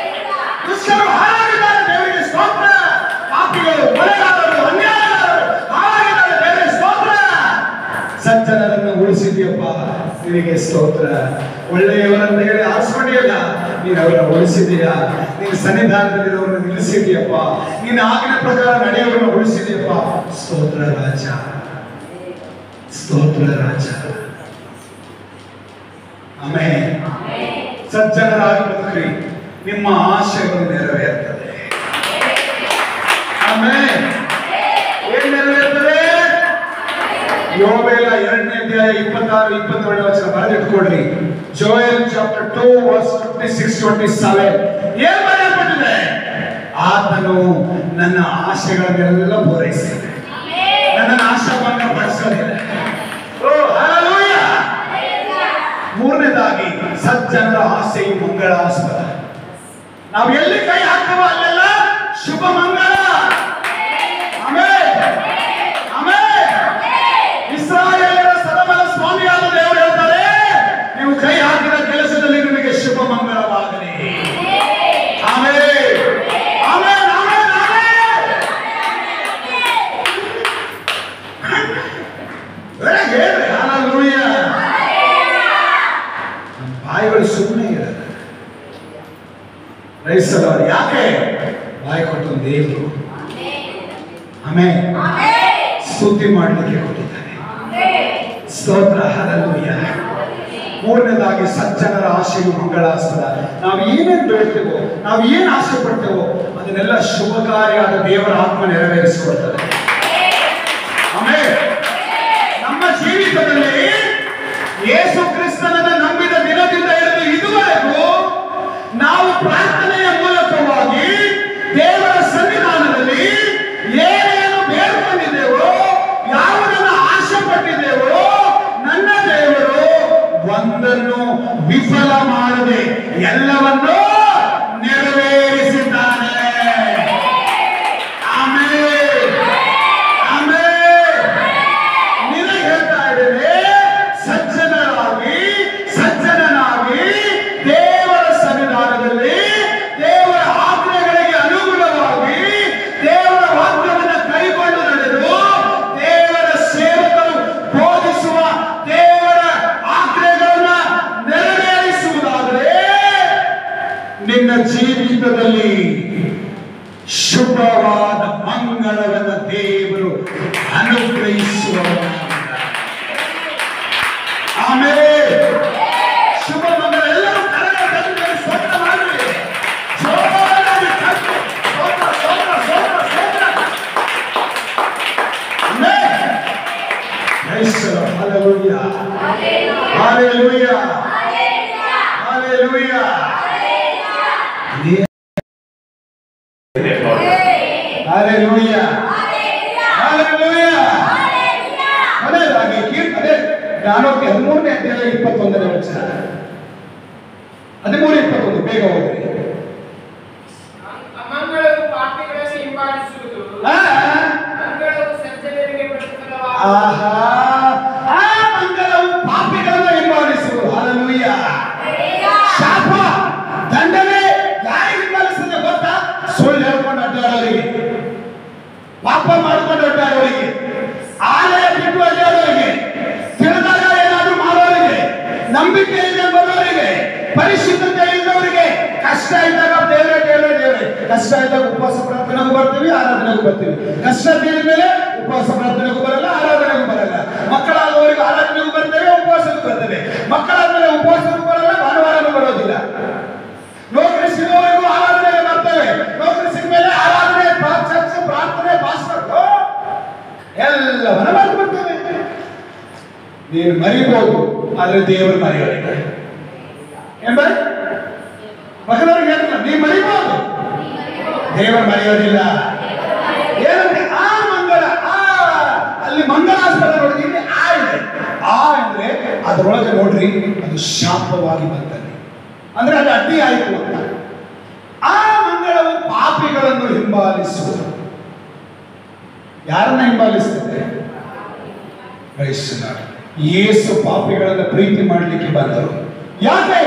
ದುಷ್ಟರು ಹಾಳಾಗಿದ್ದಾರೆ, ದೇವರಿಗೆ ಸ್ತೋತ್ರ. ಪಾಪಿಗಳು, ಕೊಲೆಗಾರರು, ಅನ್ಯಾಯಗಾರರು ಹಾಳಾಗಿದ್ದಾರೆ, ದೇವರಿಗೆ ಸ್ತೋತ್ರ. ಸಜ್ಜನರನ್ನು ಉಳಿಸಿದ್ಯಪ್ಪ, ನಿನಗೆ ಸ್ತೋತ್ರ. ಒಳ್ಳೆಯವರಂತ ಹೇಳಿ ಆರಿಸ್ಕೊಂಡಿಯಲ್ಲ, ನೀನು ಅವರನ್ನು ಉಳಿಸಿದೀಯಾ. ನೀನು ಸನ್ನಿಧಾನದಲ್ಲಿ ಅವರನ್ನು ನಿಲ್ಲಿಸಿದ್ಯಪ್ಪ, ನೀನು ಆಗಿನ ಪ್ರಕಾರ ನಡೆಯುವವರನ್ನು ಉಳಿಸಿದ್ಯಪ್ಪ. ಸ್ತೋತ್ರ ರಾಜ, ಸ್ತೋತ್ರ ರಾಜ. ಆಮೇಲೆ ಸಜ್ಜನರಾಗಿ ಬದುಕ್ರಿ, ನಿಮ್ಮ ಆಶೆಗಳು ನೆರವೇರ್ತದೆ. ಆಮೇಲೆ ಏನ್ ನೆರವೇರ್ತದೆ? ಯೋವೇಲ 2ನೇ ಅಧ್ಯಾಯ 26-27 ವಚನ ಬರೆದಿಟ್ಕೊಡ್ರಿ. ಜೋಯಲ್ ಚಾಪ್ಟರ್ 2 ವರ್ಸ್ 26-27 ಏನ್ ಬರೆಯಲ್ಪಟ್ಟಿದೆ? ಆತನು ನನ್ನ ಆಶೆಗಳನ್ನೆಲ್ಲ ಪೂರೈಸಿದೆ, ನನ್ನ ಆಶಾಭಂಗ ಪಡಿಸೋದಿಲ್ಲ. ಓ ಹಲ್ಲೆಲೂಯಾ. 3ನೇದಾಗಿ ಸಜ್ಜನರ ಆಸೆಯು ಮಂಗಳಾಸ್ಪದ. ನಾವು ಎಲ್ಲಿ ಕೈ ಹಾಕ್ತೇವೋ ಅಲ್ಲೆಲ್ಲ ಶುಭ ಮಂಗಳ. ಆಮೇಲೆ ಆಮೇಲೆ ಇಸ್ರಾಯೇಲರ ಸದಮಲ ಸ್ವಾಮಿಯಾದ ದೇವರು ಹೇಳ್ತಾರೆ, ನೀವು ಕೈ ಹಾಕಿದ ಕೆಲಸದಲ್ಲಿ ನಿಮಗೆ ಶುಭ ಮಂಗಳವಾಗಲಿ. ಆಮೇಲೆ ಬಾಯಿ ಕೊಟ್ಟು ದೇವರು ಆಮೇಲೆ ಸ್ತುತಿ ಮಾಡಲಿಕ್ಕೆ ಕೊಟ್ಟಿದ್ದಾನೆ. ಸ್ತೋತ್ರ, ಹಲ್ಲೆಲೂಯಾ. ಮೂರನೇದಾಗಿ ಸಜ್ಜನರ ಆಶೆಯು ಮಂಗಳಾಸ್ಪದ. ನಾವು ಏನೇನು ಬೇಡ್ತೇವೋ, ನಾವು ಏನು ಆಸೆ ಪಡ್ತೇವೋ ಅದನ್ನೆಲ್ಲ ಶುಭ ಕಾರ್ಯವಾದ ದೇವರ ಆತ್ಮ ನೆರವೇರಿಸಿಕೊಡ್ತದೆ. ಆಮೇಲೆ ನಮ್ಮ ಜೀವಿತದಲ್ಲಿ ಯೇಸು ಕ್ರಿಸ್ತನನ್ನು ನಂಬಿದ ದಿನದಿಂದ ಹಿಡಿದು ಇದುವರೆಗೂ ನಾವು ಪ್ರಾರ್ಥನೆಯ ಮೂಲಕವಾಗಿ ದೇವರ ಸನ್ನಿಧಾನದಲ್ಲಿ ಏನೇನು ಬೇಡ್ಕೊಂಡಿದ್ದೇವೋ, ಯಾವುದನ್ನು ಆಶೆ ಪಟ್ಟಿದ್ದೇವೋ, ನನ್ನ ದೇವರು ಒಂದನ್ನು ವಿಫಲ ಮಾಡದೆ ಎಲ್ಲವನ್ನೂ ನೆರವೇರಿಸಿದ್ದಾನೆ. ಆಮೇಲೆ ನಿನಗೆ ಹೇಳ್ತಾ ಇದ್ದೇನೆ, ಸಜ್ಜನನಾಗಿ ದೇವರ ಸನ್ನಿಧಾನದಲ್ಲಿ ದೇವರ ಆಜ್ಞೆಗಳಿಗೆ ಅನುಗುಣವಾಗಿ ದೇವರ ವಾಕ್ಯವನ್ನು ಕೈಗೊಂಡು ನಡೆದು ದೇವರ ಸೇವಕರು ಬೋಧಿಸುವ ದೇವರ ಆಜ್ಞೆಗಳನ್ನ ನೆರವೇರಿಸುವುದಾದರೆ ನಿನ್ನ ಜೀವಿತದಲ್ಲಿ ಶುಭವಾದ ಮಂಗಳವನ್ನು ದೇವರು ಅನುಗ್ರಹಿಸುವವನಾಗಿದ್ದಾನೆ. ಆಮೇಲೆ ಶುಭ ಮಂಗಳ ಎಲ್ಲರೂ ಕರೆದ ಸ್ತೋತ್ರ ಮಾಡಿ. Hallelujah. Hallelujah. Hallelujah. Hallelujah. Hallelujah. ಅದೇ ಜ್ಞಾನೋಕ್ತಿ 13ನೇ ಅಧ್ಯಾಯ 21ನೇ ವಚನ. 13:21 ಬೇಗ ಹೋಗ್ರಿ. ಅಮಂಗಳವು ಪಾಪಿಗಳನ್ನು ಹಿಂಬಾಲಿಸುವುದು, ಮಂಗಳವು ಸಜ್ಜನರಿಗೆ ಪ್ರತಿಫಲವಾಗುವುದು. ಆಹಾ, ಆ ಮಂಗಳವು ಪಾಪಿಗಳನ್ನು ಹಿಂಬಾಲಿಸುವುದು. ಹಲ್ಲೆಲೂಯಾ. ಶಾಪ ದಂಡನೆ ಯಾರಿಗೆ ಹಿಂಬಾಲಿಸ್ತದೆ ಗೊತ್ತಾ? ಸುಳ್ಳು ಹೇಳ್ಕೊಂಡು ಅಡ್ಡಾಡೋರಿಗೆ, ಪಾಪ ಮಾಡ್ಕೊಂಡು ಅಡ್ಡಾಡೋರಿಗೆ, ಆಲಯ ಬಿಟ್ಟು ಅಡ್ಡಾಡೋರಿಗೆ, ತಿಳಿದಾಗ ಏನಾದ್ರೂ ಮಾಡೋರಿಗೆ, ನಂಬಿಕೆ ಇಲ್ಲದೆ ಬರೋರಿಗೆ, ಪರಿಶುದ್ಧತೆ ಇಲ್ಲದವರಿಗೆ, ಕಷ್ಟ ಇದ್ದಾಗ ದೇವರೇ ಕಷ್ಟ ಇದ್ದಾಗ ಉಪವಾಸ ಪ್ರಾರ್ಥನೆಗೂ ಬರ್ತೀವಿ, ಆರಾಧನೆಗೂ ಬರ್ತೀವಿ. ಕಷ್ಟ ತೀರಿದ ಮೇಲೆ ಉಪವಾಸ ಪ್ರಾರ್ಥನೆಗೂ ಬರಲ್ಲ, ಆರಾಧನೆಗೂ ಬರಲ್ಲ. ಮಕ್ಕಳಾದವರಿಗೆ ಆರಾಧನೆಗೂ ಬರ್ತೇವೆ, ಉಪವಾಸಕ್ಕೂ ಬರ್ತೇವೆ. ಮಕ್ಕಳಾದ್ಮೇಲೆ ಉಪವಾಸಕ್ಕೂ ಬರಲ್ಲ, ಭಾನುವಾರನೂ ಬರೋದಿಲ್ಲ. ನೌಕರಿ ಸಿಗೋವರೆಗೂ ಆರಾಧನೆಗೆ ಬರ್ತೇವೆ, ನೌಕರಿ ಸಿಕ್ಕ ಮೇಲೆ ಆರಾಧನೆ, ಚರ್ಚ್, ಪ್ರಾರ್ಥನೆ, ಪಾಸ್ಟರ್ ಎಲ್ಲವನ್ನ ಮಾಡ್ಬಿಡ್ತೇವೆ. ನೀನು ಮರಿಬಹುದು, ಆದ್ರೆ ದೇವರು ಮರೆಯೋದಿಲ್ಲ. ಎಂಬ ಮಗನವ್ರಿಗೆ ಹೇಳಿಲ್ಲ, ನೀವು ಮರಿಬಹುದು, ದೇವರು ಮರೆಯೋದಿಲ್ಲ. ಏನಂದ್ರೆ ಆ ಮಂಗಳ, ಅಲ್ಲಿ ಮಂಗಳಾಸ್ಪದ ನೋಡಿ, ಇಲ್ಲಿ ಆ ಇದೆ. ಆ ಅಂದ್ರೆ ಅದರೊಳಗೆ ನೋಡ್ರಿ, ಅದು ಶಾಪವಾಗಿ ಬಂದಲ್ಲಿ, ಅಂದ್ರೆ ಅದು ಅಡ್ಡಿ ಆಯಿತು ಅಂತ. ಆ ಮಂಗಳವು ಪಾಪಿಗಳನ್ನು ಹಿಂಬಾಲಿಸುವುದು. ಯಾರನ್ನ ಹಿಂಬಾಲಿಸ್ತದೆ? ಯೇಸು ಪಾಪಿಗಳನ್ನು ಪ್ರೀತಿ ಮಾಡಲಿಕ್ಕೆ ಬಂದರು. ಯಾಕೆ?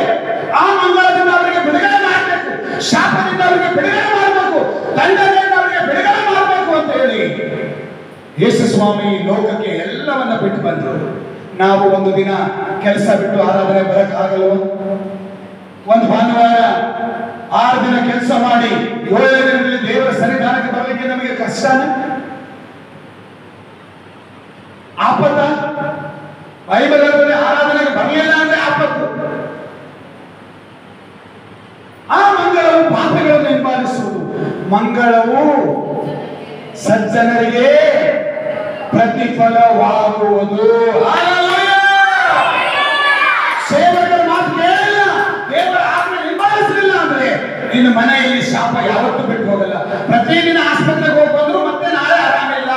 ಆ ಮಂಗಳದಿಂದ ಅವರಿಗೆ ಬಿಡುಗಡೆ ಮಾಡಬೇಕು, ಶಾಪದಿಂದ ಅವರಿಗೆ ಬಿಡುಗಡೆ ಮಾಡಬೇಕು, ದಂಡನೆಯಿಂದ ಅವರಿಗೆ ಬಿಡುಗಡೆ ಮಾಡಬೇಕು ಅಂತ ಹೇಳಿ ಯೇಸು ಸ್ವಾಮಿ ಲೋಕಕ್ಕೆ ಎಲ್ಲವನ್ನ ಬಿಟ್ಟು ಬಂದರು. ನಾವು ಒಂದು ದಿನ ಕೆಲಸ ಬಿಟ್ಟು ಆರಾಧನೆ ಬರಕ್ಕಾಗಲ್ವ? ಒಂದು ಭಾನುವಾರ 6 ದಿನ ಕೆಲಸ ಮಾಡಿ 7ನೇ ದಿನದಲ್ಲಿ ದೇವರ ಸನ್ನಿಧಾನಕ್ಕೆ ಬರಲಿಕ್ಕೆ ನಮಗೆ ಕಷ್ಟನೇ? ಆಪತ್ತ? ಬೈಬಲ್ ಆರಾಧನೆಗೆ ಬರಲಿಲ್ಲ ಅಂದ್ರೆ ಆಪತ್ತು. ಆ ಮಂಗಳವು ಪಾಪಿಗಳನ್ನು ಹಿಂಬಾಲಿಸುವುದು. ಮಂಗಳವು ಸಜ್ಜನರಿಗೆ ಪ್ರತಿಫಲವಾಗುವುದು. ಸೇವಕರ ಮಾತು ಕೇಳಿಲ್ಲ, ದೇವರ ಆಜ್ಞೆ ಹಿಂಬಾಲಿಸಲಿಲ್ಲ ಅಂದ್ರೆ ನಿನ್ನ ಮನೆಯಲ್ಲಿ ಶಾಪ ಯಾವತ್ತೂ ಬಿಟ್ಟು ಹೋಗಲ್ಲ. ಪ್ರತಿದಿನ ಆಸ್ಪತ್ರೆಗೆ ಹೋಗಿ ಬಂದ್ರು ಮತ್ತೆ ನಾಳೆ ಆರಾಮಿಲ್ಲ,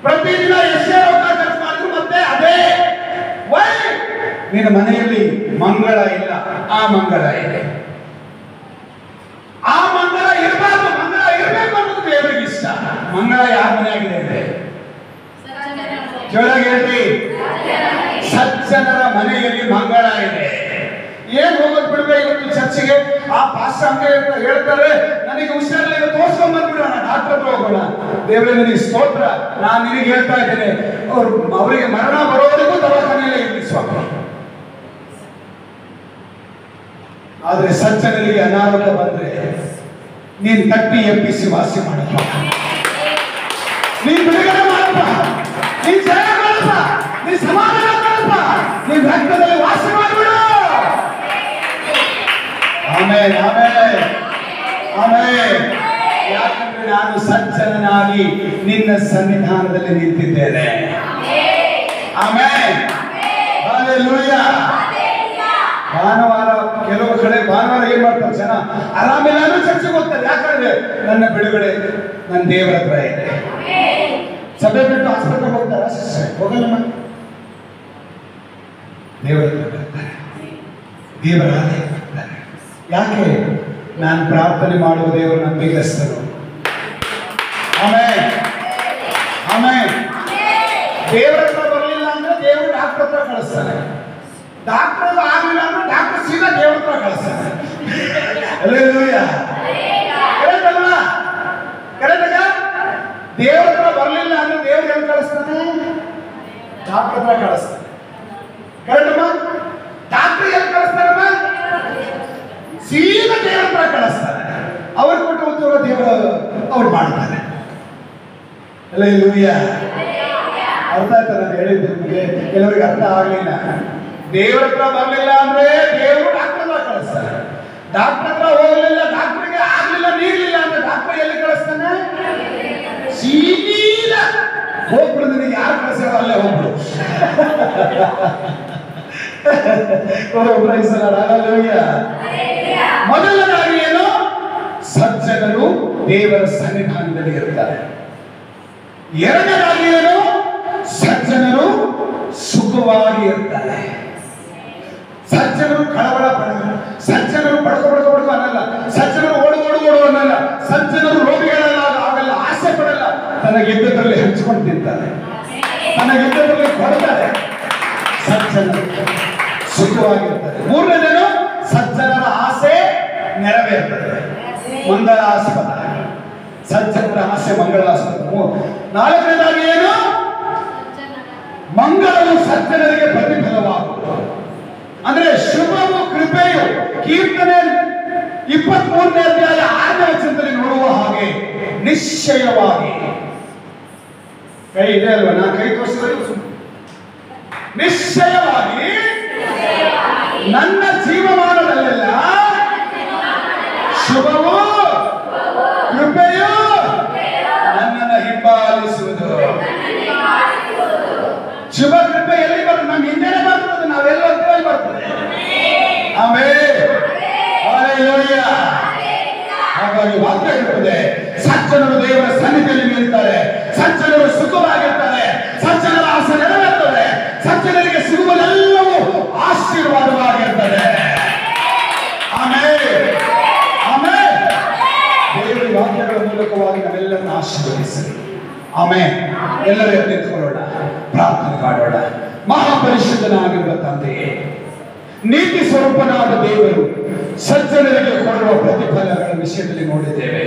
ಪ್ರತಿದಿನ ಎಷ್ಟೇ ರೋಗ ಖರ್ಚು ಮಾಡಿದ್ರು ಮತ್ತೆ ಅದೇ. ನಿನ್ನ ಮನೆಯಲ್ಲಿ ಮಂಗಳ ಇಲ್ಲ, ಆ ಮಂಗಳ ಇದೆ. ಆ ಮಂಗಳ ಇರಬಾರ್ದು, ಮಂಗಳ ಇರಬೇಕು ಅನ್ನೋದು ದೇವರಿಗೆ ಇಷ್ಟ. ಮಂಗಳ ಯಾರ ಮನೆಯಾಗಿದೆ ಅಂದ್ರೆ ಜೋರಾಗಿ ಹೇಳ್ರಿ, ಸಜ್ಜನರ ಮನೆಯಲ್ಲಿ ಮಂಗಳ ಇದೆ. ಏನ್ ಹೋಗೋದು ಬಿಡ್ಬೇ ಇವತ್ತು ಚರ್ಚಿಗೆ? ಆ ಪಾಸ್ಟರ್ ಅಂತ ಹೇಳ್ತಾರೆ, ನನಗೆ ಹುಷಾರಿಲ್ಲ, ತೋರ್ಸ್ಕೊಂಡ್ ಬಂದ್ಬಿಡೋಣ, ಡಾಕ್ಟರ್ ಹತ್ರ ಹೋಗೋಣ. ದೇವರೇ ನಿನಗೆ ಸ್ತೋತ್ರ. ನಾನು ನಿನಗೆ ಹೇಳ್ತಾ ಇದ್ದೇನೆ, ಅವರಿಗೆ ಮರಣ ಬರೋವರೆಗೂ ದವಾಖಾನೆಯಲ್ಲೇ ಇರಲಿ ಸ್ವಾಮಿ. ಆದ್ರೆ ಸಜ್ಜನರಿಗೆ ಅನಾರೋಗ್ಯ ಬಂದ್ರೆ ನೀನ್ ತಟ್ಟಿ ಎಬ್ಬಿಸಿ ವಾಸಿ ಮಾಡಪ್ಪ, ನೀನ್ ಬಿಡುಗಡೆ ಮಾಡಪ್ಪ, ನೀನ್ ಜಯ ಮಾಡಪ್ಪ, ನೀನ್ ಸಮಾಧಾನ ಮಾಡಪ್ಪ, ನೀನ್ ರಕ್ತದಲ್ಲಿ ವಾಸಿ ಮಾಡಿಬಿಡು. ಆಮೇಲೆ ಆಮೇಲೆ ಆಮೇಲೆ ಯಾಕಂದ್ರೆ ನಾನು ಸಜ್ಜನನಾಗಿ ನಿನ್ನ ಸನ್ನಿಧಾನದಲ್ಲಿ ನಿಂತಿದ್ದೇನೆ. ಆಮೇಲೆ ಹಲ್ಲೆಲೂಯಾ. ಭಾನುವಾರ ಕೆಲವು ಕಡೆ ಭಾನುವಾರ ಏನ್ ಮಾಡ್ತಾರೆ ಜನ, ಆರಾಮಿಲ್ಲ ಅಂದ್ರೆ ಚರ್ಚೆಗೆ ಹೋಗ್ತಾರೆ. ಯಾಕಂದ್ರೆ ನನ್ನ ಬಿಡುಗಡೆ ನನ್ನ ದೇವರ ಹತ್ರ ಇದೆ. ಸಭೆ ಬಿಟ್ಟು ಆಸ್ಪತ್ರೆಗೆ ಹೋಗ್ತಾರ ಹೋಗಲ್ಲ, ದೇವರ ಹತ್ರ ಬರ್ತಾರೆ, ದೇವರ ಆಲಯ ಬರ್ತಾರೆ. ಯಾಕೆ? ನಾನು ಪ್ರಾರ್ಥನೆ ಮಾಡುವ ದೇವರು ನಂಬಿಗಸ್ತರು. ಆಮೇಲೆ ಆಮೇಲೆ ದೇವರ ಹತ್ರ ಬರಲಿಲ್ಲ ಅಂದ್ರೆ ದೇವರು ಡಾಕ್ಟರ್ ಹತ್ರ ಕಳಿಸ್ತಾನೆ. ಡಾಕ್ಟರ್ ಆಗಲಿಲ್ಲ ಅಂದ್ರೆ ಡಾಕ್ಟರ್ ಸೀದಾ ದೇವರ ಹತ್ರ ಕಳಿಸ್ತಾನೆ. ಹಲ್ಲೆಲೂಯಾ. ಕರೆಕ್ಟ್ ಅಲ್ವಾ? ಕರೆಕ್ಟ್ ಆಗ ದೇವರ ಹತ್ರ ಬರಲಿಲ್ಲ ಅಂದ್ರೆ ದೇವ್ರು ಎಲ್ಲಿ ಕಳಿಸ್ತಾನೆ? ಡಾಕ್ಟರ್ ಹತ್ರ ಕಳಿಸ್ತಾನೆ. ಕರೆಕ್ಟ್ ಅಮ್ಮ? ಡಾಕ್ಟರ್ ಎಲ್ಲಿ ಕಳಿಸ್ತಾರಮ್ಮ? ಸೀದಾ ದೇವರ ಹತ್ರ ಕಳಿಸ್ತಾರೆ. ಅವ್ರು ಕೊಟ್ಟು ಉದ್ಯೋಗ ದೇವರು ಅವ್ರು ಮಾಡ್ತಾರೆ. ಹಲ್ಲೆಲೂಯಾ. ಅರ್ಥ ಆಯ್ತಾ ನಾನು ಹೇಳಿದ್ದು ನಿಮಗೆ? ಕೆಲವರಿಗೆ ಅರ್ಥ ಆಗಲಿಲ್ಲ. ದೇವರ ಹತ್ರ ಬರಲಿಲ್ಲ ಅಂದ್ರೆ ದೇವರು ಡಾಕ್ಟರ್ ಹತ್ರ ಕಳಿಸ್ತಾರೆ. ಡಾಕ್ಟರ್ ಹತ್ರ ಹೋಗಲಿಲ್ಲ, ಡಾಕ್ಟರ್ಗೆ ಆಗ್ಲಿಲ್ಲ, ನೀರ್ಲಿಲ್ಲ ಅಂದ್ರೆ ಡಾಕ್ಟರ್ ಎಲ್ಲಿ ಕಳಿಸ್ತಾನೆ? ಸೀದಾ ಹೋಗ್ಬಿಡು, ನಿನಗೆ ಯಾರು ಕಳಿಸ್ಯಾರ ಅಲ್ಲೇ ಹೋಗ್ಬಿಡು. ಮೊದಲನೇದಾಗಿ ಏನು? ಸಜ್ಜನರು ದೇವರ ಸನ್ನಿಧಾನದಲ್ಲಿ ಇರ್ತಾರೆ. ಎರಡನೇದಾಗಿ ಏನು? ಸಜ್ಜನರು ಸುಖವಾಗಿ ಇರ್ತಾರೆ. ಸಜ್ಜನರು ಕಳವಳ ಪಡಲ್ಲ, ಸಜ್ಜನರು ಬಡಕ ಅನ್ನಲ್ಲ, ಸಜ್ಜನರು ಓಡು ಅನ್ನಲ್ಲ, ಸಜ್ಜನರು ರೋಗಿಗಳಲ್ಲ ಆಗಲ್ಲ, ಆಸೆ ಪಡಲ್ಲ. ತನಗಿದ್ದದ್ರಲ್ಲಿ ಹಂಚಿಕೊಂಡು ತಿಂತಾರೆ, ತನಗಿದ್ದದ್ರಲ್ಲಿ ಕೊಡ್ತಾರೆ. ಸಜ್ಜನರು ಸುಖವಾಗಿರ್ತಾರೆ. ಮೂರನೇದೇನು? ಸಜ್ಜನರ ಆಸೆ ನೆರವೇರ್ತದೆ, ಮಂಗಳಾಸ್ಪದ. ಸಜ್ಜನರ ಆಸೆ ಮಂಗಳಾಸ್ಪದ. ನಾಲ್ಕನೇದಾಗಿ ಏನು? ಮಂಗಳವು ಸಜ್ಜನರಿಗೆ ಪ್ರತಿಫಲವಾಗುವುದು. ಅಂದ್ರೆ ಶುಭವು ಕೃಪೆಯು. ಕೀರ್ತನೆ 23ನೇ ಅಧ್ಯಾಯ 6ನೇ ವಚನದಲ್ಲಿ ನೋಡುವ ಹಾಗೆ ನಿಶ್ಚಯವಾಗಿ. ಕೈ ಇದೆ ಅಲ್ವಾ? ನಾ ಕೈ ತೋರಿಸಿದ್ರೆ ನಿಶ್ಚಯವಾಗಿ ನನ್ನ ಜೀವಮಾನದಲ್ಲೆಲ್ಲ ಶುಭವು ಕೃಪೆಯು ನನ್ನನ್ನು ಹಿಂಬಾಲಿಸುವುದು. ಶುಭ ಕೃಪೆ ಎಲ್ಲಿ ಬರ್ತದೆ? ನಮ್ಮ ಹಿಂದೆನೆ ಬರ್ತದೆ, ನಾವೆಲ್ಲ ಹೊತ್ತಲ್ಲಿ ಬರ್ತದೆ. ಆಮೇಲೆ ಹಲ್ಲೆಲೂಯಾ. ಹಾಗಾಗಿ ವಾಕ್ಯ ಇರುತ್ತದೆ, ಸಜ್ಜನರು ದೇವರ ಸನ್ನಿಧಿಯಲ್ಲಿ ನಿಲ್ತಾರೆ, ಸಜ್ಜನರು ಸುಖವಾಗಿರ್ತಾರೆ, ಸಜ್ಜನರ ಆಸೆ ನೆರವೇರ್ತದೆ, ಸಜ್ಜನರಿಗೆ ಸಿಗುವುದೆಲ್ಲವೂ ಆಶೀರ್ವಾದವಾಗಿರ್ತದೆ. ಆಮೇಲೆ ಆಮೇಲೆ ದೇವರ ವಾಕ್ಯಗಳ ಮೂಲಕವಾಗಿ ನಾವೆಲ್ಲರನ್ನು ಆಶೀರ್ವದಿಸಲಿ. ಆಮೇಲೆ ಎಲ್ಲರೂ ಎತ್ತೆತ್ಕೊಳ್ಳೋಣ, ಪ್ರಾರ್ಥನೆ ಮಾಡೋಣ. ಮಹಾಪರಿಶುದ್ಧನಾಗಿರುವ ತಂದೆಯೇ, ನೀತಿ ಸ್ವರೂಪನಾದ ದೇವರು ಸಜ್ಜನರಿಗೆ ಕೊಡುವ ಪ್ರತಿಫಲಗಳ ವಿಷಯದಲ್ಲಿ ನೋಡಿದ್ದೇವೆ.